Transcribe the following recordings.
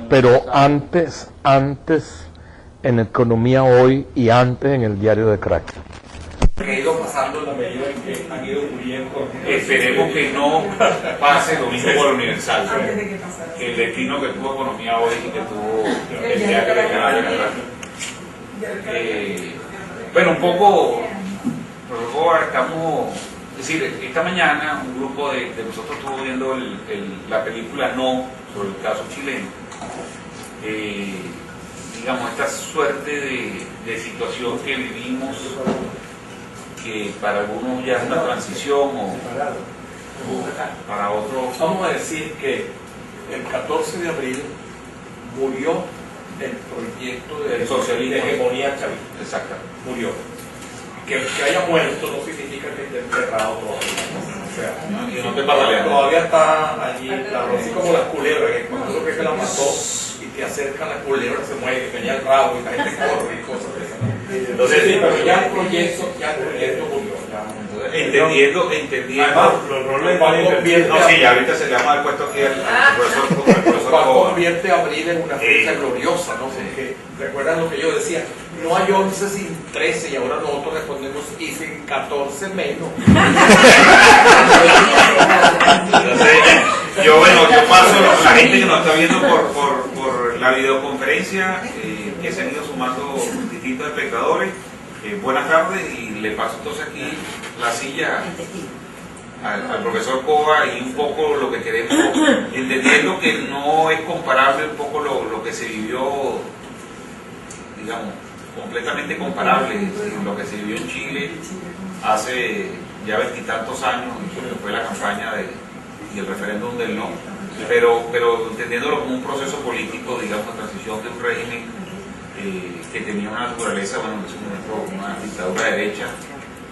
pero antes en Economía Hoy y antes en el Diario de Caracas. Que ha ido pasando en la medida en que han ido muriendo. Esperemos que no pase lo mismo con el Universal. Que el declino que tuvo Economía Hoy y que tuvo el Diario de Caracas. Bueno, un poco estamos, es decir, esta mañana un grupo de nosotros estuvo viendo la película No sobre el caso chileno. Digamos, esta suerte de situación que vivimos, que para algunos ya es una transición o para otros. Vamos a decir que el 14 de abril murió el proyecto de socialismo, de hegemonía chavista. Exactamente. Murió. Que haya muerto no significa que esté enterrado todavía. O sea, y no te pataleando. Todavía está allí, claro, así como las culebras, que cuando uno cree que la mató y te acerca la culebra, se mueve, que tenía el rabo y la gente corre y cosas de esas. Entonces, sí, pero ya el proyecto murió. Entendiendo. Además, No, sí, ya ahorita se le llama el puesto aquí al profesor convierte abril en una fecha gloriosa, ¿no? Porque recuerdan lo que yo decía, no hay 11 sin 13 y ahora nosotros respondemos y sin 14 menos. Entonces, yo paso la gente que nos está viendo por la videoconferencia, que se han ido sumando distintos espectadores. Buenas tardes, y le paso entonces aquí la silla al profesor Cova y un poco lo que queremos, entendiendo que no es comparable un poco lo que se vivió, digamos, completamente comparable lo que se vivió en Chile hace ya 20 y tantos años, que fue la campaña y el referéndum del no, pero entendiéndolo como un proceso político, digamos, de transición de un régimen que tenía una naturaleza, bueno, en ese momento una dictadura de derecha,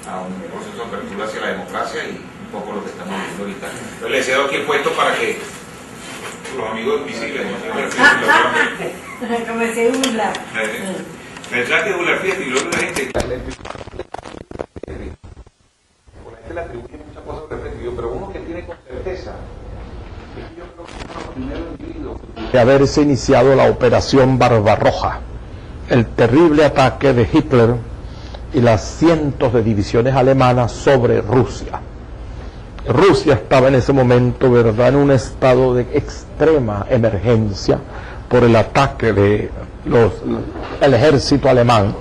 a un proceso de apertura hacia la democracia y un poco lo que estamos viendo ahorita. Entonces le cedo aquí el puesto para que los amigos invisibles, como decía Ula. Pensás que Ula Fiesta y luego la gente. La gente le atribuye muchas cosas al referido, pero uno que tiene con certeza es que yo creo que uno de los primeros individuos de haberse iniciado la operación Barbarroja, el terrible ataque de Hitler y las cientos de divisiones alemanas sobre Rusia. Rusia estaba en ese momento, ¿verdad?, en un estado de extrema emergencia por el ataque del ejército alemán,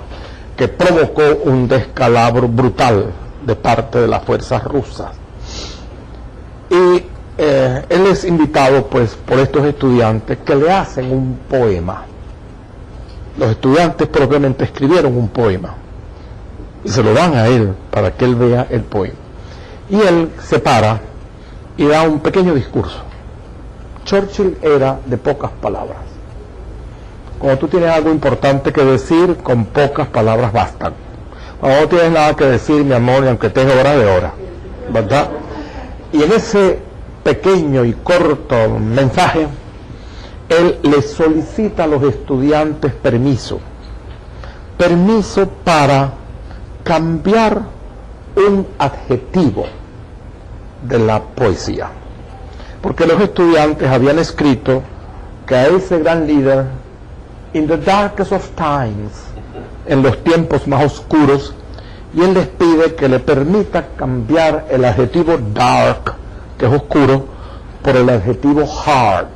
que provocó un descalabro brutal de parte de las fuerzas rusas. Y él es invitado pues por estos estudiantes que le hacen un poema. Los estudiantes propiamente escribieron un poema y se lo dan a él para que él vea el poema. Y él se para y da un pequeño discurso. Churchill era de pocas palabras. Cuando tú tienes algo importante que decir, con pocas palabras bastan. Cuando no tienes nada que decir, mi amor, y aunque estés hora de hora, ¿verdad? Y en ese pequeño y corto mensaje, él le solicita a los estudiantes permiso para cambiar un adjetivo de la poesía, porque los estudiantes habían escrito que a ese gran líder, in the darkest of times, en los tiempos más oscuros, y él les pide que le permita cambiar el adjetivo dark, que es oscuro, por el adjetivo hard,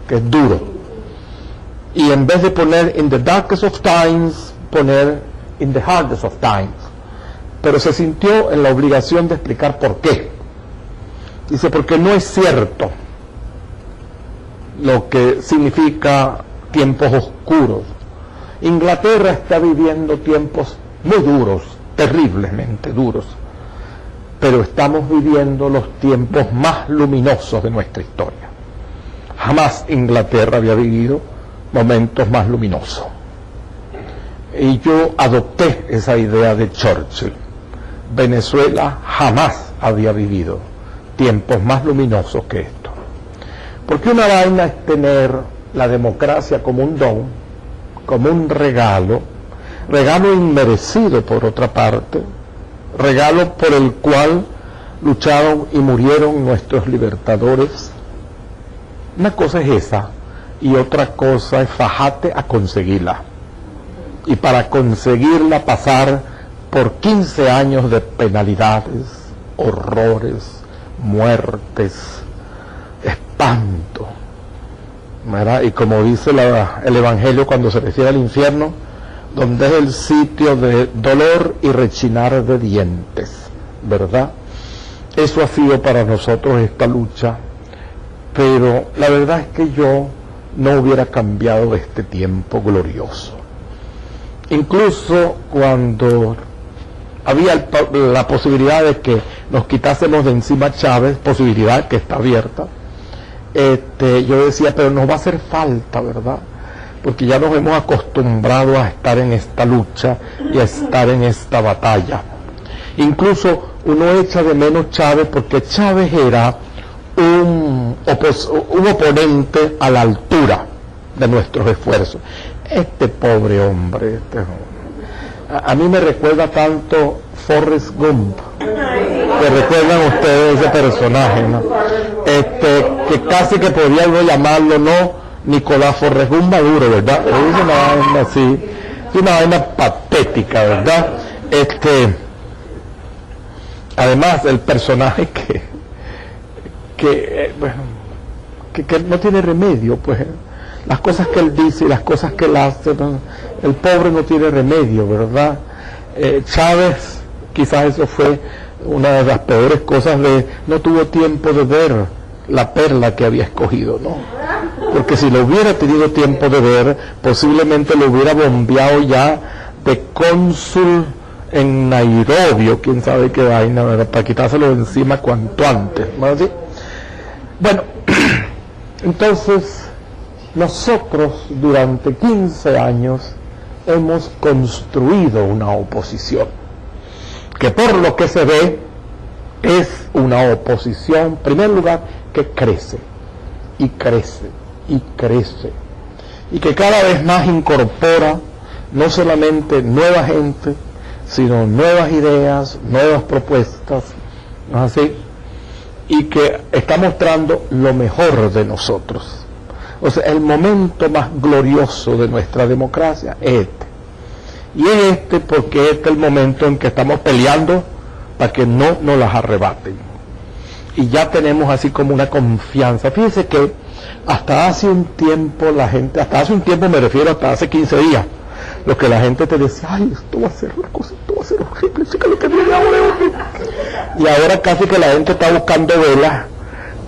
que es duro, y en vez de poner in the darkest of times, poner in the hardest of times. Pero se sintió en la obligación de explicar por qué. Dice, porque no es cierto lo que significa tiempos oscuros. Inglaterra está viviendo tiempos muy duros, terriblemente duros, pero estamos viviendo los tiempos más luminosos de nuestra historia. Jamás Inglaterra había vivido momentos más luminosos. Y yo adopté esa idea de Churchill. Venezuela jamás había vivido tiempos más luminosos que esto. Porque una vaina es tener la democracia como un don, como un regalo inmerecido por otra parte, regalo por el cual lucharon y murieron nuestros libertadores. Una cosa es esa, y otra cosa es fajate a conseguirla. Y para conseguirla pasar por 15 años de penalidades, horrores, muertes, espanto, ¿verdad? Y como dice el Evangelio cuando se refiere al infierno, donde es el sitio de dolor y rechinar de dientes, ¿verdad? Eso ha sido para nosotros esta lucha, pero la verdad es que yo no hubiera cambiado este tiempo glorioso. Incluso cuando había la posibilidad de que nos quitásemos de encima a Chávez, posibilidad que está abierta, yo decía, pero nos va a hacer falta, ¿verdad? Porque ya nos hemos acostumbrado a estar en esta lucha y a estar en esta batalla. Incluso uno echa de menos Chávez porque Chávez era un oponente a la altura de nuestros esfuerzos. Este pobre hombre, a mí me recuerda tanto Forrest Gump, que recuerdan ustedes ese personaje, ¿no? Que casi que podría uno llamarlo, ¿no?, Nicolás Forrest Gump Maduro, ¿verdad? Es una vaina así, es una vaina patética, ¿verdad? Además, el personaje que no tiene remedio, pues, las cosas que él dice y las cosas que él hace, ¿no? El pobre no tiene remedio, ¿verdad? Chávez, quizás eso fue una de las peores cosas no tuvo tiempo de ver la perla que había escogido, ¿no? Porque si lo hubiera tenido tiempo de ver, posiblemente lo hubiera bombeado ya de cónsul en Nairobi, o quién sabe qué vaina, ¿verdad?, para quitárselo de encima cuanto antes, ¿no? ¿Así? Bueno, entonces, nosotros durante 15 años hemos construido una oposición, que por lo que se ve es una oposición, en primer lugar, que crece, y crece, y crece, y que cada vez más incorpora no solamente nueva gente, sino nuevas ideas, nuevas propuestas, ¿no es así? Y que está mostrando lo mejor de nosotros. O sea, el momento más glorioso de nuestra democracia es este. Y es este porque este es el momento en que estamos peleando para que no nos las arrebaten. Y ya tenemos así como una confianza. Fíjense que hasta hace un tiempo la gente, hasta hace un tiempo me refiero hasta hace 15 días, lo que la gente te decía, ay, esto va a ser una cosa, esto va a ser horrible, chica, lo que viene ahora es horrible. Y ahora casi que la gente está buscando velas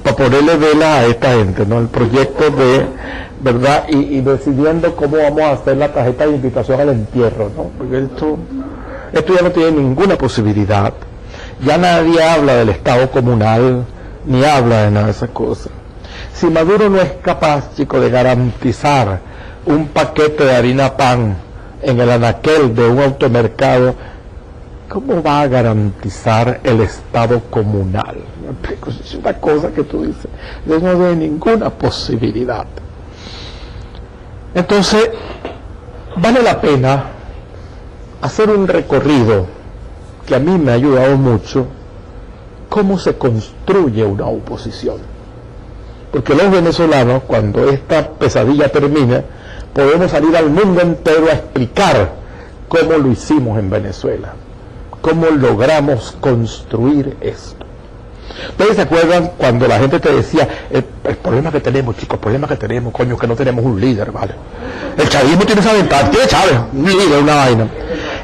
para ponerle velas a esta gente, ¿no? El proyecto de, ¿verdad? Y decidiendo cómo vamos a hacer la tarjeta de invitación al entierro, ¿no? Porque esto ya no tiene ninguna posibilidad. Ya nadie habla del Estado comunal, ni habla de nada de esas cosas. Si Maduro no es capaz, chicos, de garantizar un paquete de harina pan en el anaquel de un automercado, ¿cómo va a garantizar el Estado comunal? Es una cosa que tú dices, no tiene ninguna posibilidad. Entonces, vale la pena hacer un recorrido que a mí me ha ayudado mucho, cómo se construye una oposición. Porque los venezolanos, cuando esta pesadilla termine, podemos salir al mundo entero a explicar cómo lo hicimos en Venezuela, cómo logramos construir esto. ¿Ustedes se acuerdan cuando la gente te decía, el problema que tenemos, chicos, el problema que tenemos, coño, que no tenemos un líder, ¿vale? El chavismo tiene esa ventaja, tiene Chávez, un líder, una vaina.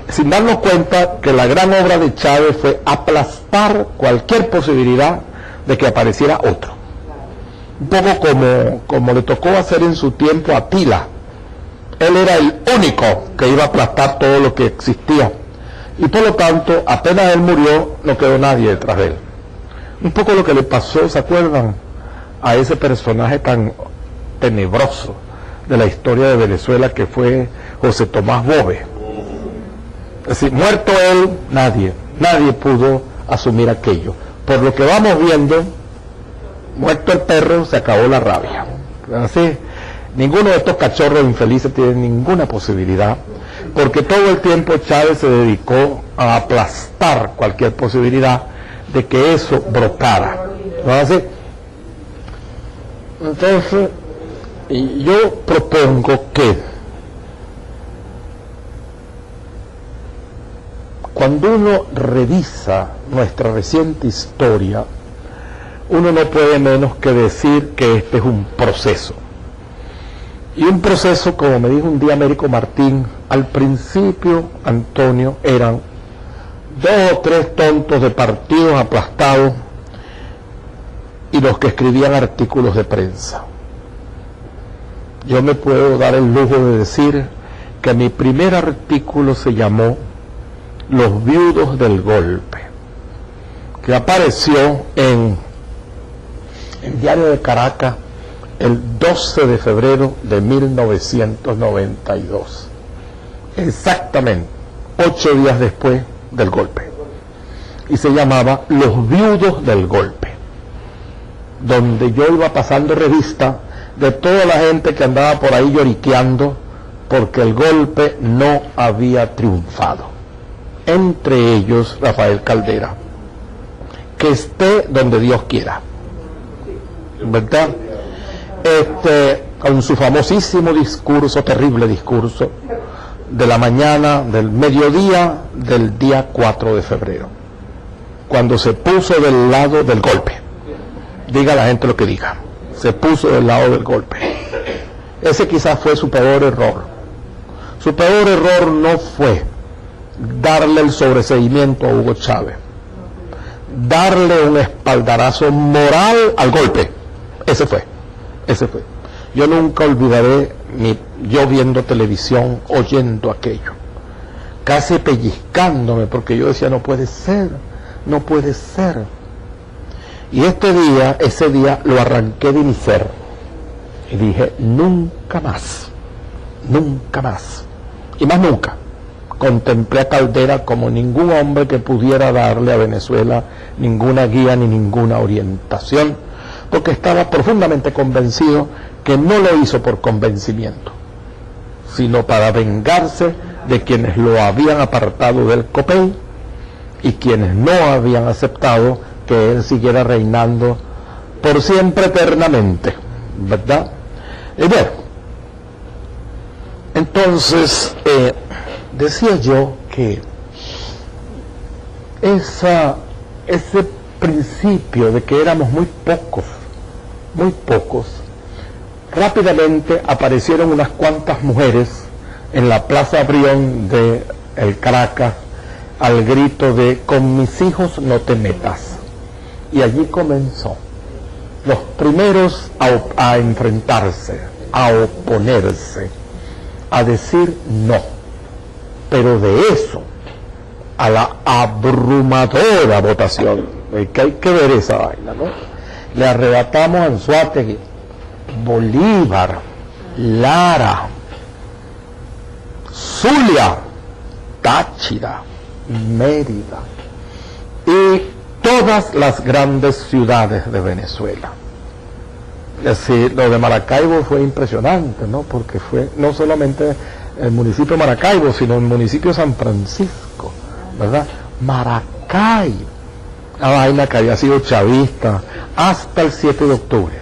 Sin darnos cuenta que la gran obra de Chávez fue aplastar cualquier posibilidad de que apareciera otro. Un poco como le tocó hacer en su tiempo a Atila. Él era el único que iba a aplastar todo lo que existía. Y por lo tanto, apenas él murió, no quedó nadie detrás de él. Un poco lo que le pasó, ¿se acuerdan?, a ese personaje tan tenebroso de la historia de Venezuela que fue José Tomás Bove. Es decir, muerto él, nadie pudo asumir aquello. Por lo que vamos viendo, muerto el perro, se acabó la rabia. Así, ninguno de estos cachorros infelices tiene ninguna posibilidad, porque todo el tiempo Chávez se dedicó a aplastar cualquier posibilidad de que eso brotara, ¿no es así? Entonces, Y yo propongo que cuando uno revisa nuestra reciente historia, uno no puede menos que decir que este es un proceso. Y un proceso, como me dijo un día Américo Martín, al principio, Antonio, eran 2 o 3 tontos de partidos aplastados y los que escribían artículos de prensa. Yo me puedo dar el lujo de decir que mi primer artículo se llamó Los viudos del golpe, que apareció en el Diario de Caracas el 12 de febrero de 1992, exactamente 8 días después del golpe, y se llamaba Los viudos del golpe, donde yo iba pasando revista de toda la gente que andaba por ahí lloriqueando porque el golpe no había triunfado, entre ellos Rafael Caldera, que esté donde Dios quiera, ¿verdad? Con su famosísimo discurso, terrible discurso, de la mañana, del mediodía del día 4 de febrero, cuando se puso del lado del golpe. Diga la gente lo que diga, se puso del lado del golpe. Ese quizás fue su peor error. Su peor error no fue darle el sobreseimiento a Hugo Chávez, darle un espaldarazo moral al golpe. Ese fue. Yo nunca olvidaré yo viendo televisión, oyendo aquello, casi pellizcándome, porque yo decía, no puede ser. Y ese día lo arranqué de mi ser y dije, nunca más, y más nunca contemplé a Caldera como ningún hombre que pudiera darle a Venezuela ninguna guía ni ninguna orientación, porque estaba profundamente convencido que no lo hizo por convencimiento, sino para vengarse de quienes lo habían apartado del COPEI y quienes no habían aceptado que él siguiera reinando por siempre eternamente, ¿verdad? Y bueno, entonces decía yo que ese principio de que éramos muy pocos, rápidamente aparecieron unas cuantas mujeres en la Plaza Brión de el Caracas al grito de con mis hijos no te metas, y allí comenzó los primeros a enfrentarse, a oponerse, a decir no, pero de eso a la abrumadora votación, que hay que ver esa vaina, ¿no? Le arrebatamos a Anzoátegui, Bolívar, Lara, Zulia, Táchira, Mérida y todas las grandes ciudades de Venezuela. Es decir, lo de Maracaibo fue impresionante, ¿no? Porque fue no solamente el municipio de Maracaibo, sino el municipio de San Francisco, ¿verdad? Maracaibo, la vaina que había sido chavista hasta el 7 de octubre,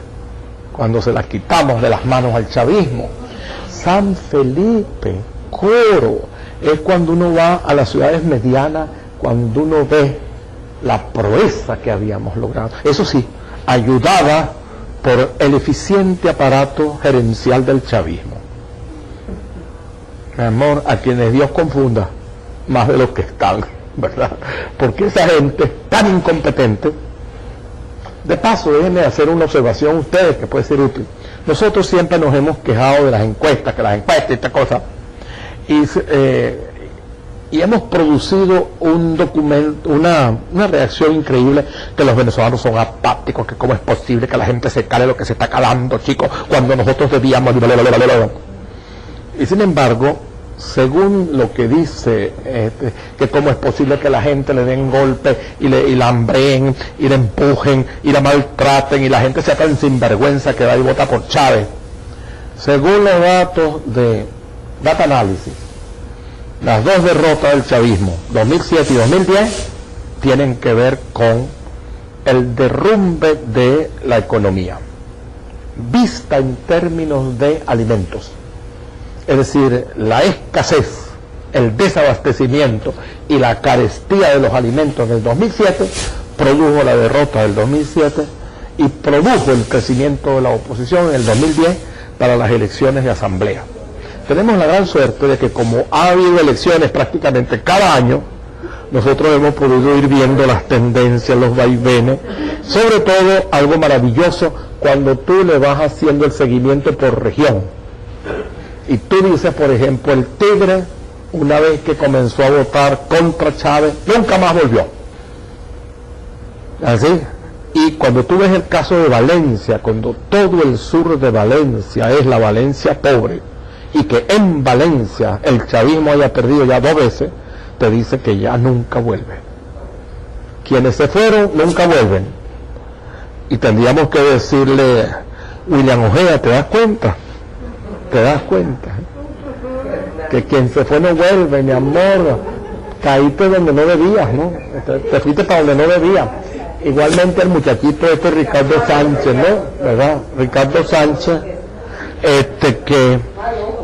cuando se la quitamos de las manos al chavismo. San Felipe, Coro, es cuando uno va a las ciudades medianas, cuando uno ve la proeza que habíamos logrado. Eso sí, ayudada por el eficiente aparato gerencial del chavismo. Mi amor, a quienes Dios confunda, más de los que están, ¿verdad? Porque esa gente es tan incompetente. De paso, déjenme hacer una observación a ustedes que puede ser útil. Nosotros siempre nos hemos quejado de las encuestas, y esta cosa, y hemos producido un documento, una reacción increíble, que los venezolanos son apáticos, que cómo es posible que la gente se cale lo que se está calando, chicos, cuando nosotros debíamos. Y sin embargo, según lo que dice, que cómo es posible que la gente le den golpe y la hambreen y la empujen y la maltraten y la gente sea tan sinvergüenza que va y vota por Chávez. Según los datos de Data Analysis, las dos derrotas del chavismo, 2007 y 2010, tienen que ver con el derrumbe de la economía, vista en términos de alimentos. Es decir, la escasez, el desabastecimiento y la carestía de los alimentos del 2007 produjo la derrota del 2007 y produjo el crecimiento de la oposición en el 2010 para las elecciones de asamblea. Tenemos la gran suerte de que como ha habido elecciones prácticamente cada año, nosotros hemos podido ir viendo las tendencias, los vaivenes, sobre todo algo maravilloso cuando tú le vas haciendo el seguimiento por región. Y tú dices, por ejemplo, el Tigre, una vez que comenzó a votar contra Chávez, nunca más volvió. ¿Así? Y cuando tú ves el caso de Valencia, cuando todo el sur de Valencia es la Valencia pobre, y que en Valencia el chavismo haya perdido ya 2 veces, te dice que ya nunca vuelve. Quienes se fueron nunca vuelven. Y tendríamos que decirle, William Ojeda, ¿te das cuenta? ¿Te das cuenta? Que quien se fue no vuelve, mi amor. Caíste donde no debías, ¿no? Te fuiste para donde no debías. Igualmente el muchachito Ricardo Sánchez, ¿no? ¿Verdad? Ricardo Sánchez, que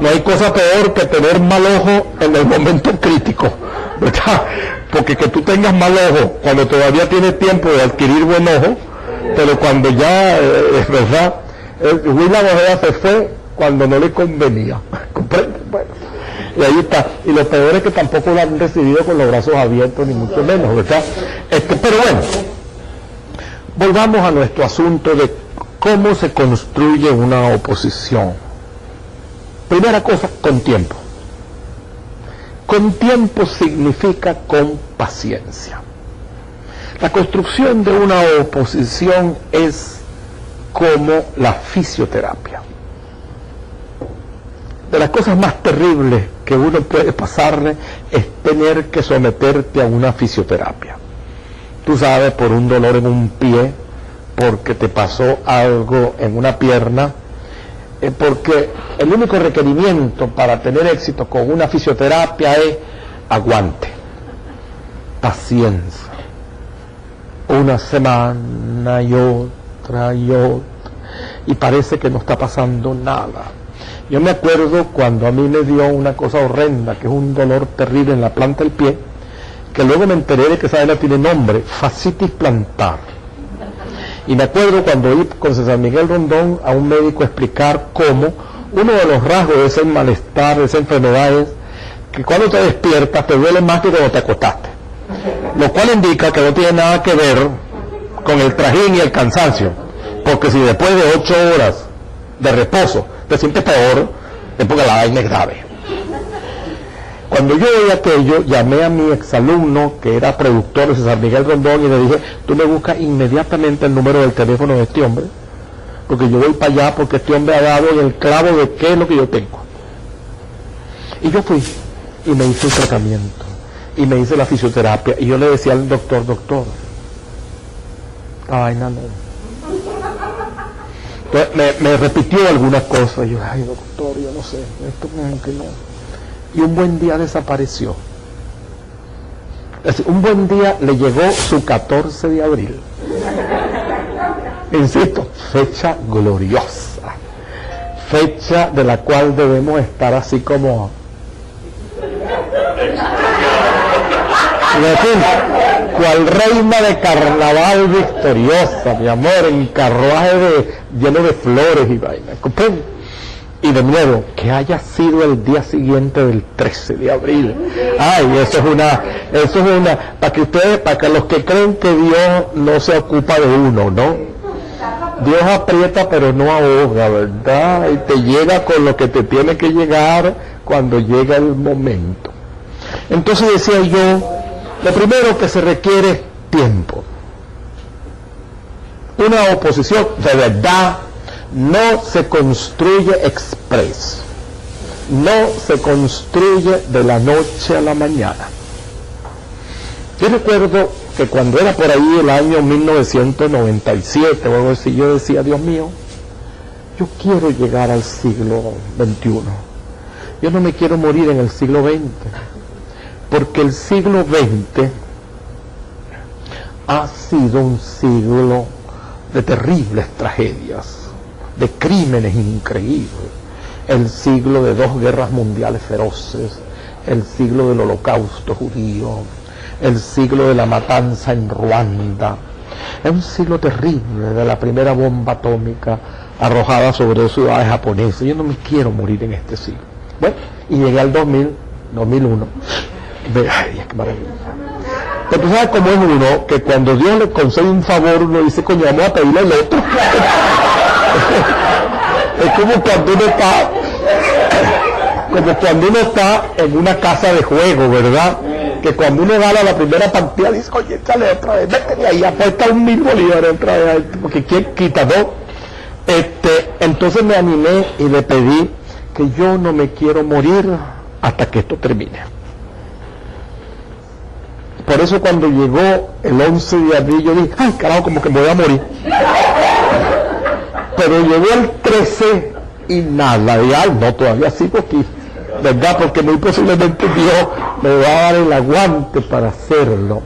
no hay cosa peor que tener mal ojo en el momento crítico, ¿verdad? Porque que tú tengas mal ojo cuando todavía tienes tiempo de adquirir buen ojo, pero cuando ya, ¿verdad? William Ojeda se fue cuando no le convenía. ¿Comprende? Bueno, y ahí está. Y lo peor es que tampoco lo han recibido con los brazos abiertos, ni mucho menos, ¿verdad? Pero bueno, volvamos a nuestro asunto de cómo se construye una oposición. Primera cosa, con tiempo. Con tiempo significa con paciencia. La construcción de una oposición es como la fisioterapia. De las cosas más terribles que uno puede pasarle es tener que someterte a una fisioterapia. Tú sabes, por un dolor en un pie, porque te pasó algo en una pierna, porque el único requerimiento para tener éxito con una fisioterapia es aguante, paciencia, una semana y otra, y parece que no está pasando nada. Yo me acuerdo cuando a mí me dio una cosa horrenda, que es un dolor terrible en la planta del pie, que luego me enteré de que esa vaina tiene nombre, fascitis plantar. Y me acuerdo cuando iba con César Miguel Rondón a un médico a explicar cómo uno de los rasgos de ese malestar, de esa enfermedad es que cuando te despiertas te duele más que cuando te acostaste. Lo cual indica que no tiene nada que ver con el trajín y el cansancio. Porque si después de 8 horas de reposo te sientes peor, es porque la vaina es grave. Cuando yo oí aquello, llamé a mi exalumno, que era productor de César Miguel Rondón, y le dije, tú me buscas inmediatamente el número del teléfono de este hombre, porque yo voy para allá, porque este hombre ha dado en el clavo de qué es lo que yo tengo. Y yo fui, y me hice el tratamiento, y me hice la fisioterapia, y yo le decía al doctor, la vaina no. Entonces me repitió algunas cosas, y yo, ay doctor, yo no sé, esto como que no. Y un buen día desapareció. Es decir, un buen día le llegó su 14 de abril. Insisto, fecha gloriosa. Fecha de la cual debemos estar así como... cual reina de carnaval victoriosa, mi amor, en carruaje lleno de flores y vainas. ¿Comprende? Y de nuevo, que haya sido el día siguiente del 13 de abril. Ay, eso es una, para que los que creen que Dios no se ocupa de uno, ¿no? Dios aprieta pero no ahoga, ¿verdad? Y te llega con lo que te tiene que llegar cuando llega el momento. Entonces decía yo, lo primero que se requiere es tiempo. Una oposición de verdad no se construye express, no se construye de la noche a la mañana. Yo recuerdo que cuando era por ahí el año 1997 o algo así, yo decía, Dios mío, yo quiero llegar al siglo XXI. Yo no me quiero morir en el siglo XX, porque el siglo XX ha sido un siglo de terribles tragedias. de crímenes increíbles, el siglo de 2 guerras mundiales feroces, el siglo del holocausto judío, el siglo de la matanza en Ruanda. Es un siglo terrible de la primera bomba atómica arrojada sobre ciudades japonesas. Yo no me quiero morir en este siglo. Bueno, y llegué al 2001. Ay, qué maravilla. Pero tú sabes cómo es uno, que cuando Dios le concede un favor, uno dice, coño, vamos a pedirle el otro. Es como cuando uno está en una casa de juego, ¿verdad? Que cuando uno gana la primera partida dice, oye, échale otra vez, vete ahí, apuesta 1.000 bolívares otra vez, porque ¿quién quita dos? Entonces me animé y le pedí que yo no me quiero morir hasta que esto termine. Por eso cuando llegó el 11 de abril yo dije, ay carajo, como que me voy a morir. Pero llegó el 13 y nada, y ay, no, todavía sigo aquí, ¿verdad? Porque muy posiblemente Dios me va a dar el aguante para hacerlo.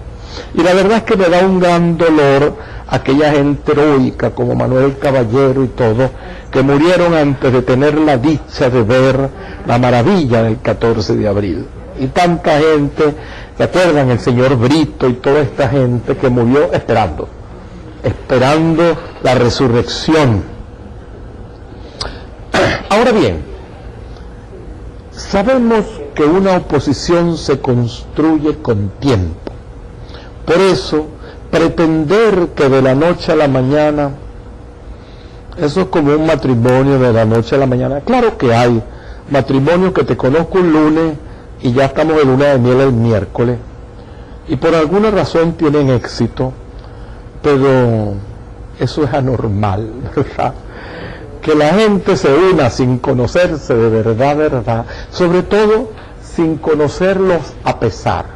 Y la verdad es que me da un gran dolor aquella gente heroica como Manuel Caballero y todo, que murieron antes de tener la dicha de ver la maravilla del 14 de abril. Y tanta gente, ¿se acuerdan? El señor Brito y toda esta gente que murió esperando la resurrección. Ahora bien, sabemos que una oposición se construye con tiempo. Por eso, pretender que de la noche a la mañana, eso es como un matrimonio de la noche a la mañana. Claro que hay matrimonios que te conozco un lunes y ya estamos de luna de miel el miércoles, y por alguna razón tienen éxito, pero eso es anormal, ¿verdad? Que la gente se una sin conocerse de verdad, sobre todo sin conocerlos a pesar.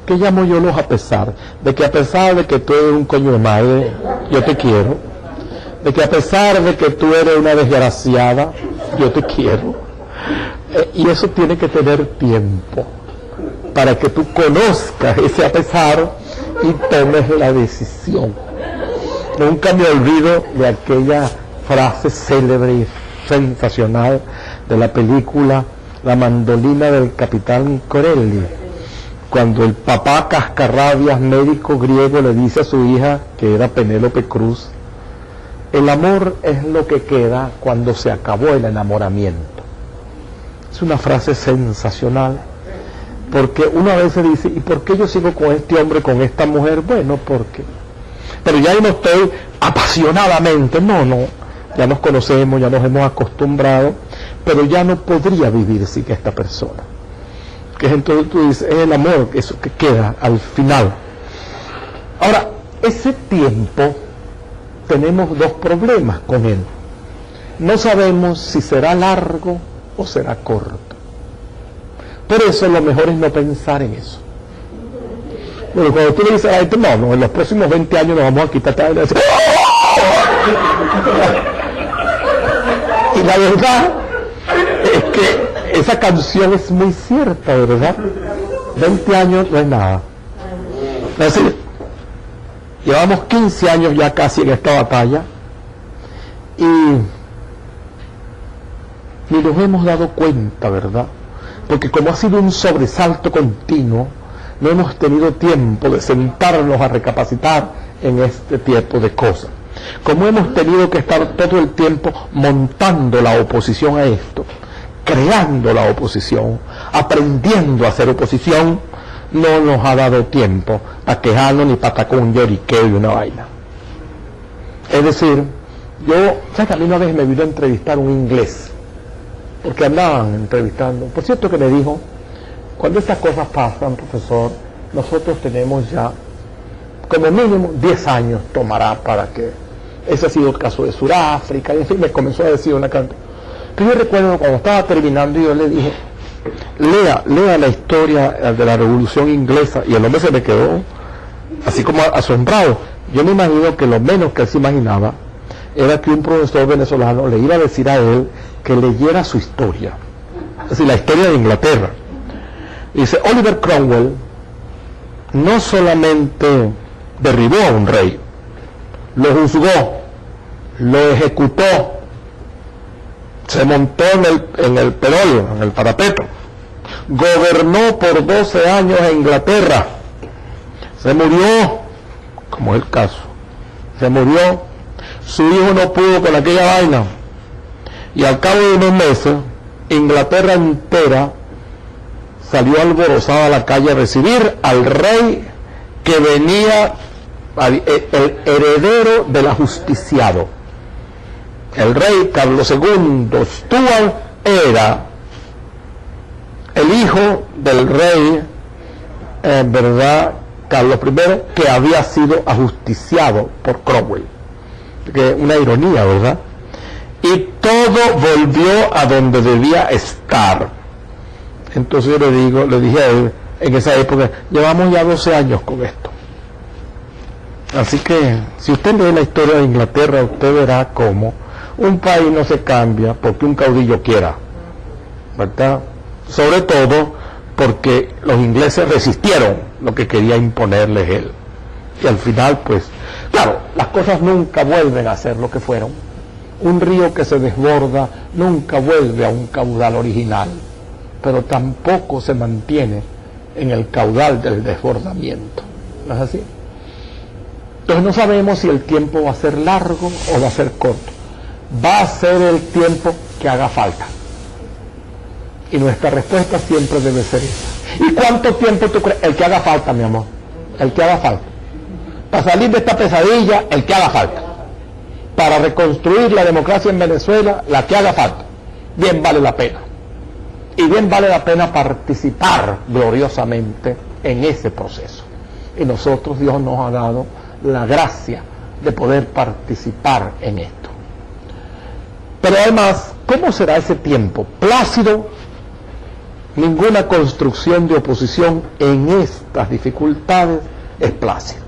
¿Qué llamo yo los a pesar? De que a pesar de que tú eres un coño de madre, yo te quiero. De que a pesar de que tú eres una desgraciada, yo te quiero. Y eso tiene que tener tiempo para que tú conozcas ese a pesar y tomes la decisión. Nunca me olvido de aquella frase célebre y sensacional de la película La mandolina del capitán Corelli, cuando el papá cascarrabias médico griego le dice a su hija, que era Penélope Cruz, el amor es lo que queda cuando se acabó el enamoramiento. Es una frase sensacional, porque uno a veces dice, ¿y por qué yo sigo con este hombre, con esta mujer? Bueno, porque, pero ya no estoy apasionadamente, no, ya nos conocemos, ya nos hemos acostumbrado, pero ya no podría vivir sin esta persona. Que entonces tú dices, es el amor, eso que queda al final. Ahora, ese tiempo, tenemos dos problemas con él. No sabemos si será largo o será corto. Por eso lo mejor es no pensar en eso. Bueno, cuando tú le dices a la gente, no, en los próximos 20 años nos vamos a quitar esta vida. Y la verdad es que esa canción es muy cierta, ¿verdad? 20 años no es nada. Es decir, llevamos 15 años ya casi en esta batalla y ni nos hemos dado cuenta, ¿verdad? Porque como ha sido un sobresalto continuo, no hemos tenido tiempo de sentarnos a recapacitar en este tipo de cosas. Como hemos tenido que estar todo el tiempo montando la oposición a esto, creando la oposición, aprendiendo a hacer oposición, no nos ha dado tiempo a quejarnos ni para atacar un lloriqueo y una vaina. Es decir, ¿sabes que a mí una vez me vino a entrevistar un inglés? Porque andaban entrevistando. Por cierto que me dijo, cuando estas cosas pasan, profesor, nosotros tenemos ya, como mínimo, 10 años tomará para que, ese ha sido el caso de Sudáfrica, y en fin, me comenzó a decir una cantidad. Pero yo recuerdo cuando estaba terminando, yo le dije, lea la historia de la Revolución Inglesa, y el hombre se me quedó así como asombrado. Yo me imagino que lo menos que él se imaginaba era que un profesor venezolano le iba a decir a él que leyera su historia, es decir, la historia de Inglaterra. Dice, Oliver Cromwell no solamente derribó a un rey, lo juzgó lo ejecutó, se montó en el perolio, en el parapeto, gobernó por 12 años en Inglaterra, se murió, como es el caso, se murió, su hijo no pudo con aquella vaina, y al cabo de unos meses, Inglaterra entera salió alborozada a la calle a recibir al rey que venía, el heredero del ajusticiado. El rey Carlos II Stuart era el hijo del rey, ¿verdad?, Carlos I, que había sido ajusticiado por Cromwell. Que una ironía, ¿verdad? Y todo volvió a donde debía estar. Entonces yo le dije a él, en esa época, llevamos ya 12 años con esto. Así que, si usted lee la historia de Inglaterra, usted verá cómo un país no se cambia porque un caudillo quiera, ¿verdad? Sobre todo porque los ingleses resistieron lo que quería imponerles él. Y al final, pues, claro, las cosas nunca vuelven a ser lo que fueron. Un río que se desborda nunca vuelve a un caudal original, pero tampoco se mantiene en el caudal del desbordamiento. ¿No es así? Entonces no sabemos si el tiempo va a ser largo o va a ser corto. Va a ser el tiempo que haga falta. Y nuestra respuesta siempre debe ser esa. ¿Y cuánto tiempo tú crees? El que haga falta, mi amor. El que haga falta. Para salir de esta pesadilla, el que haga falta. Para reconstruir la democracia en Venezuela, la que haga falta. Bien vale la pena. Y bien vale la pena participar gloriosamente en ese proceso. Y nosotros, Dios nos ha dado la gracia de poder participar en esto. Pero además, ¿cómo será ese tiempo? Plácido. Ninguna construcción de oposición en estas dificultades es plácido.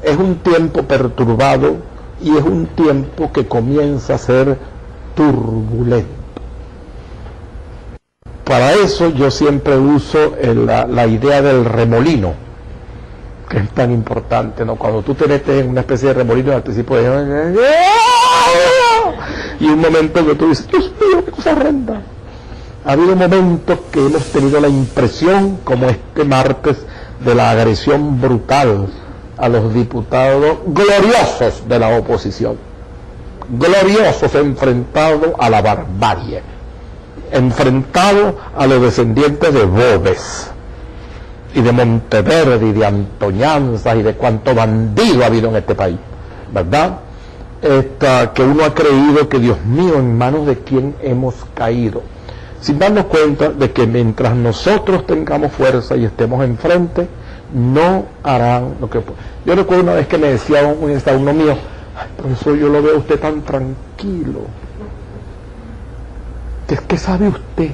Es un tiempo perturbado y es un tiempo que comienza a ser turbulento. Para eso yo siempre uso la idea del remolino, que es tan importante, ¿no? Cuando tú te metes en una especie de remolino al principio y un momento en que tú dices, Dios mío, qué cosa horrenda. Ha habido momentos que hemos tenido la impresión, como este martes, de la agresión brutal a los diputados gloriosos de la oposición, gloriosos enfrentados a la barbarie, enfrentados a los descendientes de Boves y de Monteverde y de Antoñanzas y de cuánto bandido ha habido en este país, ¿verdad? Que uno ha creído que, Dios mío, en manos de quién hemos caído, sin darnos cuenta de que mientras nosotros tengamos fuerza y estemos enfrente, no harán lo que... Yo recuerdo una vez que me decía un exalumno mío, ay, profesor, yo lo veo a usted tan tranquilo. ¿Qué sabe usted?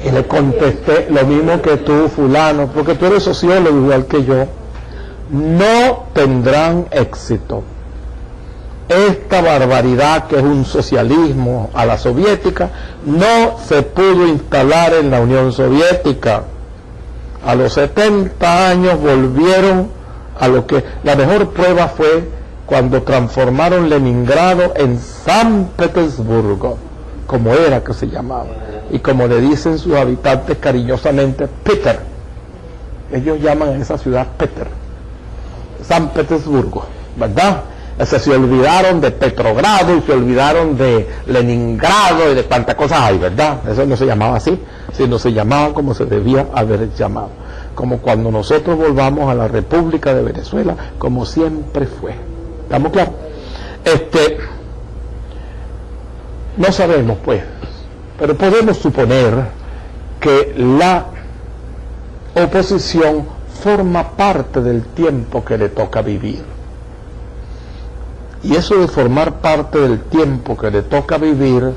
Y le contesté lo mismo que tú, fulano, porque tú eres sociólogo igual que yo. No tendrán éxito. Esta barbaridad que es un socialismo a la soviética no se pudo instalar en la Unión Soviética. A los 70 años volvieron a lo que... La mejor prueba fue cuando transformaron Leningrado en San Petersburgo, como era que se llamaba, y como le dicen sus habitantes cariñosamente, Peter. Ellos llaman a esa ciudad Peter, San Petersburgo, ¿verdad? Se olvidaron de Petrogrado y se olvidaron de Leningrado y de cuantas cosas hay, ¿verdad? Eso no se llamaba así, sino se llamaba como se debía haber llamado. Como cuando nosotros volvamos a la República de Venezuela, como siempre fue. ¿Estamos claros? No sabemos, pues, pero podemos suponer que la oposición forma parte del tiempo que le toca vivir. Y eso de formar parte del tiempo que le toca vivir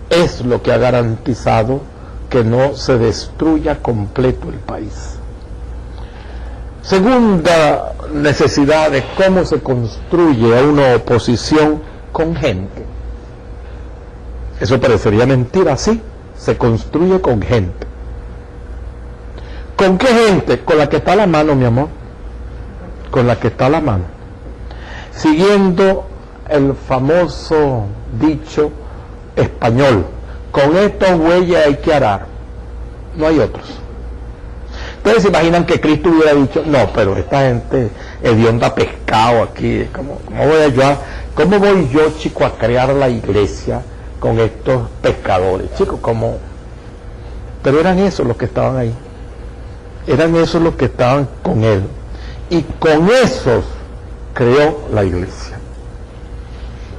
es lo que ha garantizado que no se destruya completo el país. Segunda necesidad de cómo se construye a una oposición con gente. Eso parecería mentira, sí, se construye con gente. ¿Con qué gente? Con la que está a la mano, mi amor. Con la que está a la mano. siguiendo el famoso dicho español, con estos bueyes hay que arar, no hay otros. Ustedes se imaginan que Cristo hubiera dicho, no, pero esta gente hedionda pescado aquí, ¿cómo voy yo, chico, a crear la iglesia con estos pescadores? Chicos, ¿cómo? Pero eran esos los que estaban ahí, eran esos los que estaban con él, y con esos creó la iglesia.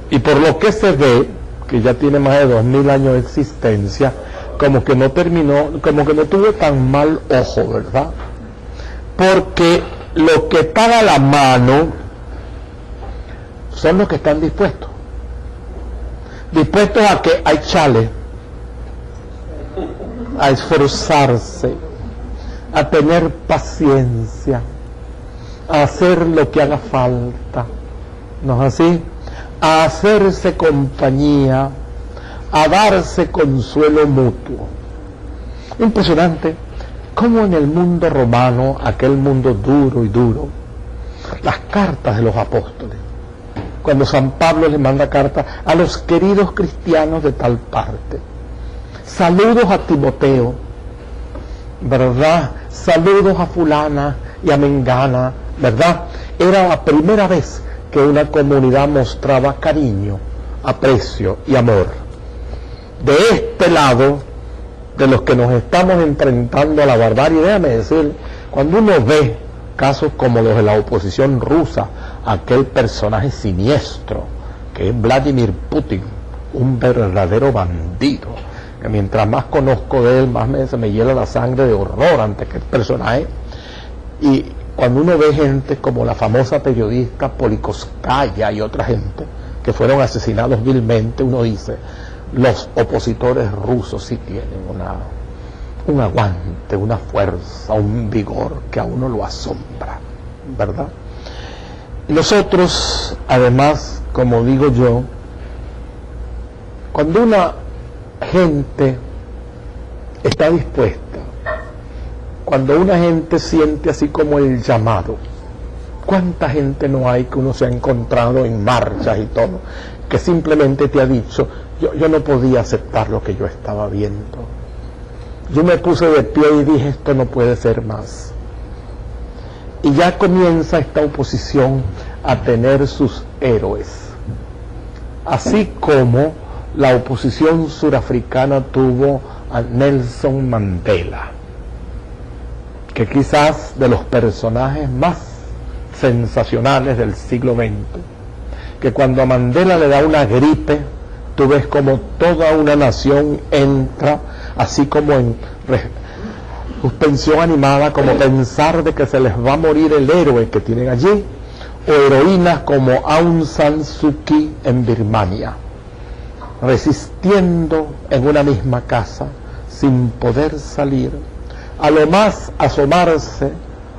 Y por lo que se ve, que ya tiene más de 2000 años de existencia, como que no terminó, como que no tuvo tan mal ojo, ¿verdad? Porque los que están a la mano son los que están dispuestos a que a echarle, a esforzarse, a tener paciencia, a hacer lo que haga falta, ¿no es así? A hacerse compañía, a darse consuelo mutuo. Impresionante cómo en el mundo romano, aquel mundo duro y duro, las cartas de los apóstoles, cuando San Pablo le manda cartas a los queridos cristianos de tal parte, saludos a Timoteo, ¿verdad? Saludos a fulana y a mengana, ¿verdad? Era la primera vez que una comunidad mostraba cariño, aprecio y amor. De este lado, de los que nos estamos enfrentando a la barbarie, déjame decir, cuando uno ve casos como los de la oposición rusa, aquel personaje siniestro, que es Vladimir Putin, un verdadero bandido, que mientras más conozco de él, más se me hiela la sangre de horror ante aquel personaje. Y cuando uno ve gente como la famosa periodista Polikovskaya y otra gente que fueron asesinados vilmente, uno dice, los opositores rusos sí tienen un aguante, una fuerza, un vigor que a uno lo asombra, ¿verdad? Nosotros, además, como digo yo, cuando una gente está dispuesta, cuando una gente siente así como el llamado, ¿cuánta gente no hay que uno se ha encontrado en marchas y todo, que simplemente te ha dicho, yo no podía aceptar lo que yo estaba viendo, yo me puse de pie y dije, esto no puede ser más? Y ya comienza esta oposición a tener sus héroes, así como la oposición surafricana tuvo a Nelson Mandela, que quizás de los personajes más sensacionales del siglo XX, que cuando a Mandela le da una gripe, tú ves como toda una nación entra, así como en suspensión animada, como pensar de que se les va a morir el héroe que tienen allí, o heroínas como Aung San Suu Kyi en Birmania, resistiendo en una misma casa, sin poder salir, a lo más asomarse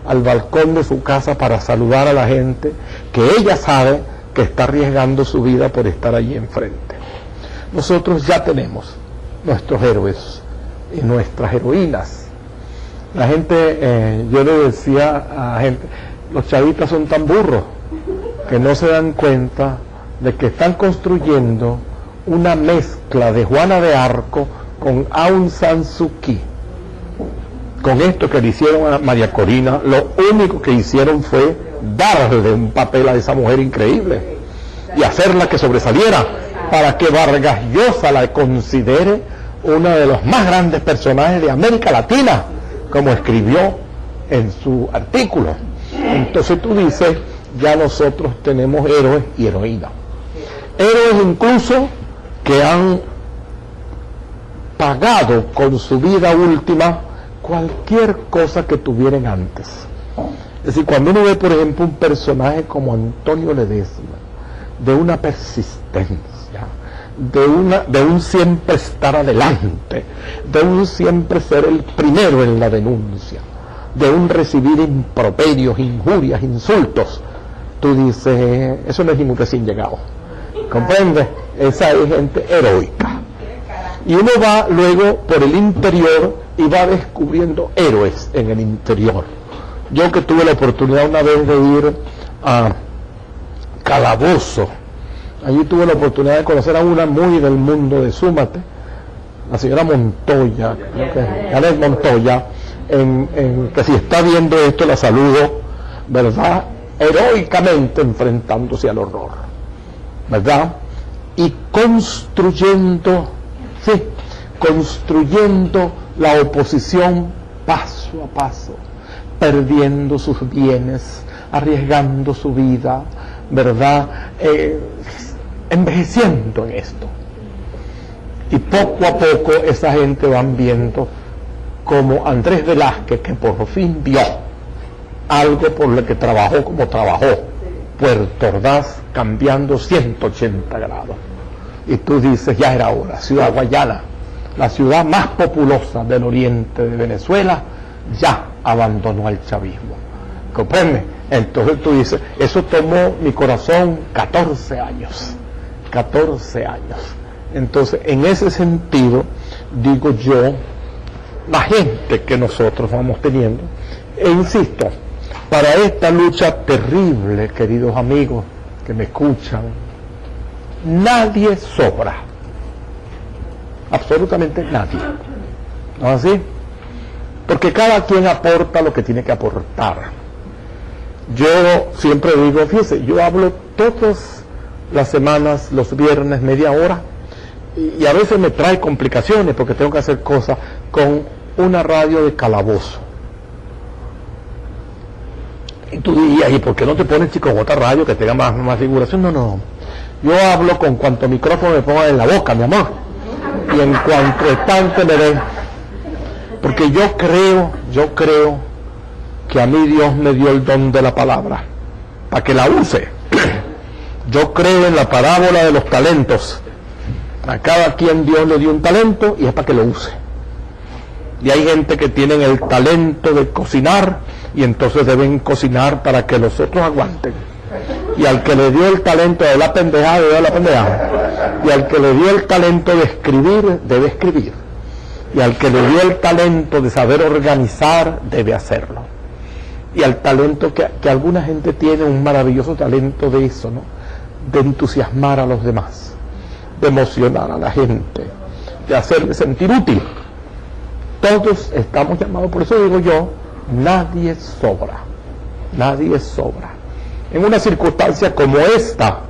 al balcón de su casa para saludar a la gente que ella sabe que está arriesgando su vida por estar allí enfrente. Nosotros ya tenemos nuestros héroes y nuestras heroínas. La gente, yo le decía a la gente, los chavistas son tan burros que no se dan cuenta de que están construyendo una mezcla de Juana de Arco con Aung San Suu Kyi. Con esto que le hicieron a María Corina, lo único que hicieron fue darle un papel a esa mujer increíble y hacerla que sobresaliera para que Vargas Llosa la considere uno de los más grandes personajes de América Latina, como escribió en su artículo. Entonces tú dices, ya nosotros tenemos héroes y heroínas. Héroes incluso que han pagado con su vida última cualquier cosa que tuvieran antes. Es decir, cuando uno ve, por ejemplo, un personaje como Antonio Ledesma, de una persistencia, de un siempre estar adelante, de un siempre ser el primero en la denuncia, de un recibir improperios, injurias, insultos, tú dices, eso no es ningún recién llegado, ¿comprendes? Esa es gente heroica. Y uno va luego por el interior y va descubriendo héroes en el interior. Yo que tuve la oportunidad una vez de ir a calabozo. Allí tuve la oportunidad de conocer a una muy del mundo de Súmate, la señora Montoya, creo que es Janet Montoya, que si está viendo esto la saludo, ¿verdad? Heroicamente enfrentándose al horror, ¿verdad? Y construyendo la oposición paso a paso, perdiendo sus bienes, arriesgando su vida, ¿verdad? Envejeciendo en esto. Y poco a poco esa gente van viendo como Andrés Velázquez, que por fin vio algo por lo que trabajó como trabajó, Puerto Ordaz cambiando 180 grados. Y tú dices, ya era hora. Ciudad Guayana, la ciudad más populosa del oriente de Venezuela, ya abandonó al chavismo. ¿Comprende? Entonces tú dices, eso tomó mi corazón 14 años. 14 años. Entonces, en ese sentido, digo yo, la gente que nosotros vamos teniendo, e insisto, para esta lucha terrible, queridos amigos que me escuchan, nadie sobra, absolutamente nadie, ¿no es así? Porque cada quien aporta lo que tiene que aportar. Yo siempre digo, fíjese, yo hablo todas las semanas, los viernes, media hora, y a veces me trae complicaciones porque tengo que hacer cosas con una radio de calabozo. Y tú dirías, ¿y por qué no te pones, chico, en otra radio que tenga más figuración? No. Yo hablo con cuanto micrófono me ponga en la boca, mi amor. Y en cuanto estante me den. Porque yo creo que a mí Dios me dio el don de la palabra, para que la use. Yo creo en la parábola de los talentos. A cada quien Dios le dio un talento y es para que lo use. Y hay gente que tienen el talento de cocinar y entonces deben cocinar para que los otros aguanten. Y al que le dio el talento de la pendejada, debe la pendejada. Y al que le dio el talento de escribir, debe escribir. Y al que le dio el talento de saber organizar, debe hacerlo. Y al talento que alguna gente tiene, un maravilloso talento de eso, ¿no? De entusiasmar a los demás, de emocionar a la gente, de hacerle sentir útil. Todos estamos llamados, por eso digo yo, nadie sobra, nadie sobra. En una circunstancia como esta,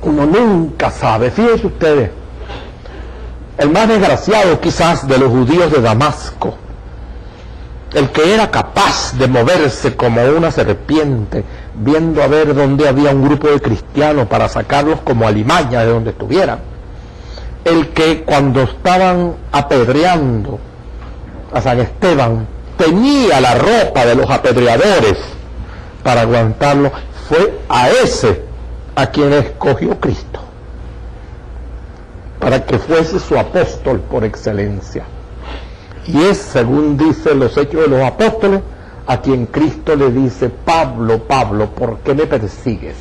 uno nunca sabe. Fíjense ustedes, el más desgraciado quizás de los judíos de Damasco, el que era capaz de moverse como una serpiente, viendo a ver dónde había un grupo de cristianos para sacarlos como alimaña de donde estuvieran, el que cuando estaban apedreando a San Esteban tenía la ropa de los apedreadores para aguantarlo, fue a ese a quien escogió Cristo para que fuese su apóstol por excelencia. Y es, según dicen los Hechos de los Apóstoles, a quien Cristo le dice, Pablo, Pablo, ¿por qué me persigues?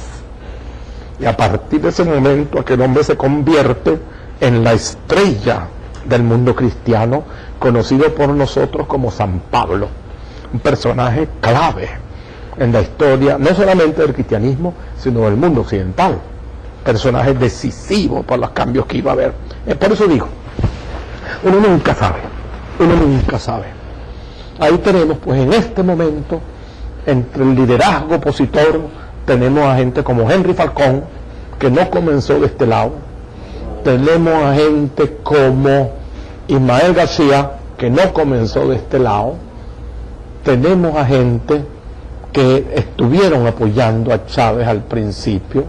Y a partir de ese momento aquel hombre se convierte en la estrella del mundo cristiano, conocido por nosotros como San Pablo, un personaje clave en la historia, no solamente del cristianismo, sino del mundo occidental, personaje decisivo por los cambios que iba a haber. Por eso digo, uno nunca sabe. Ahí tenemos, pues en este momento, entre el liderazgo opositor, tenemos a gente como Henry Falcón, que no comenzó de este lado, tenemos a gente como Ismael García, que no comenzó de este lado, tenemos a gente que estuvieron apoyando a Chávez al principio.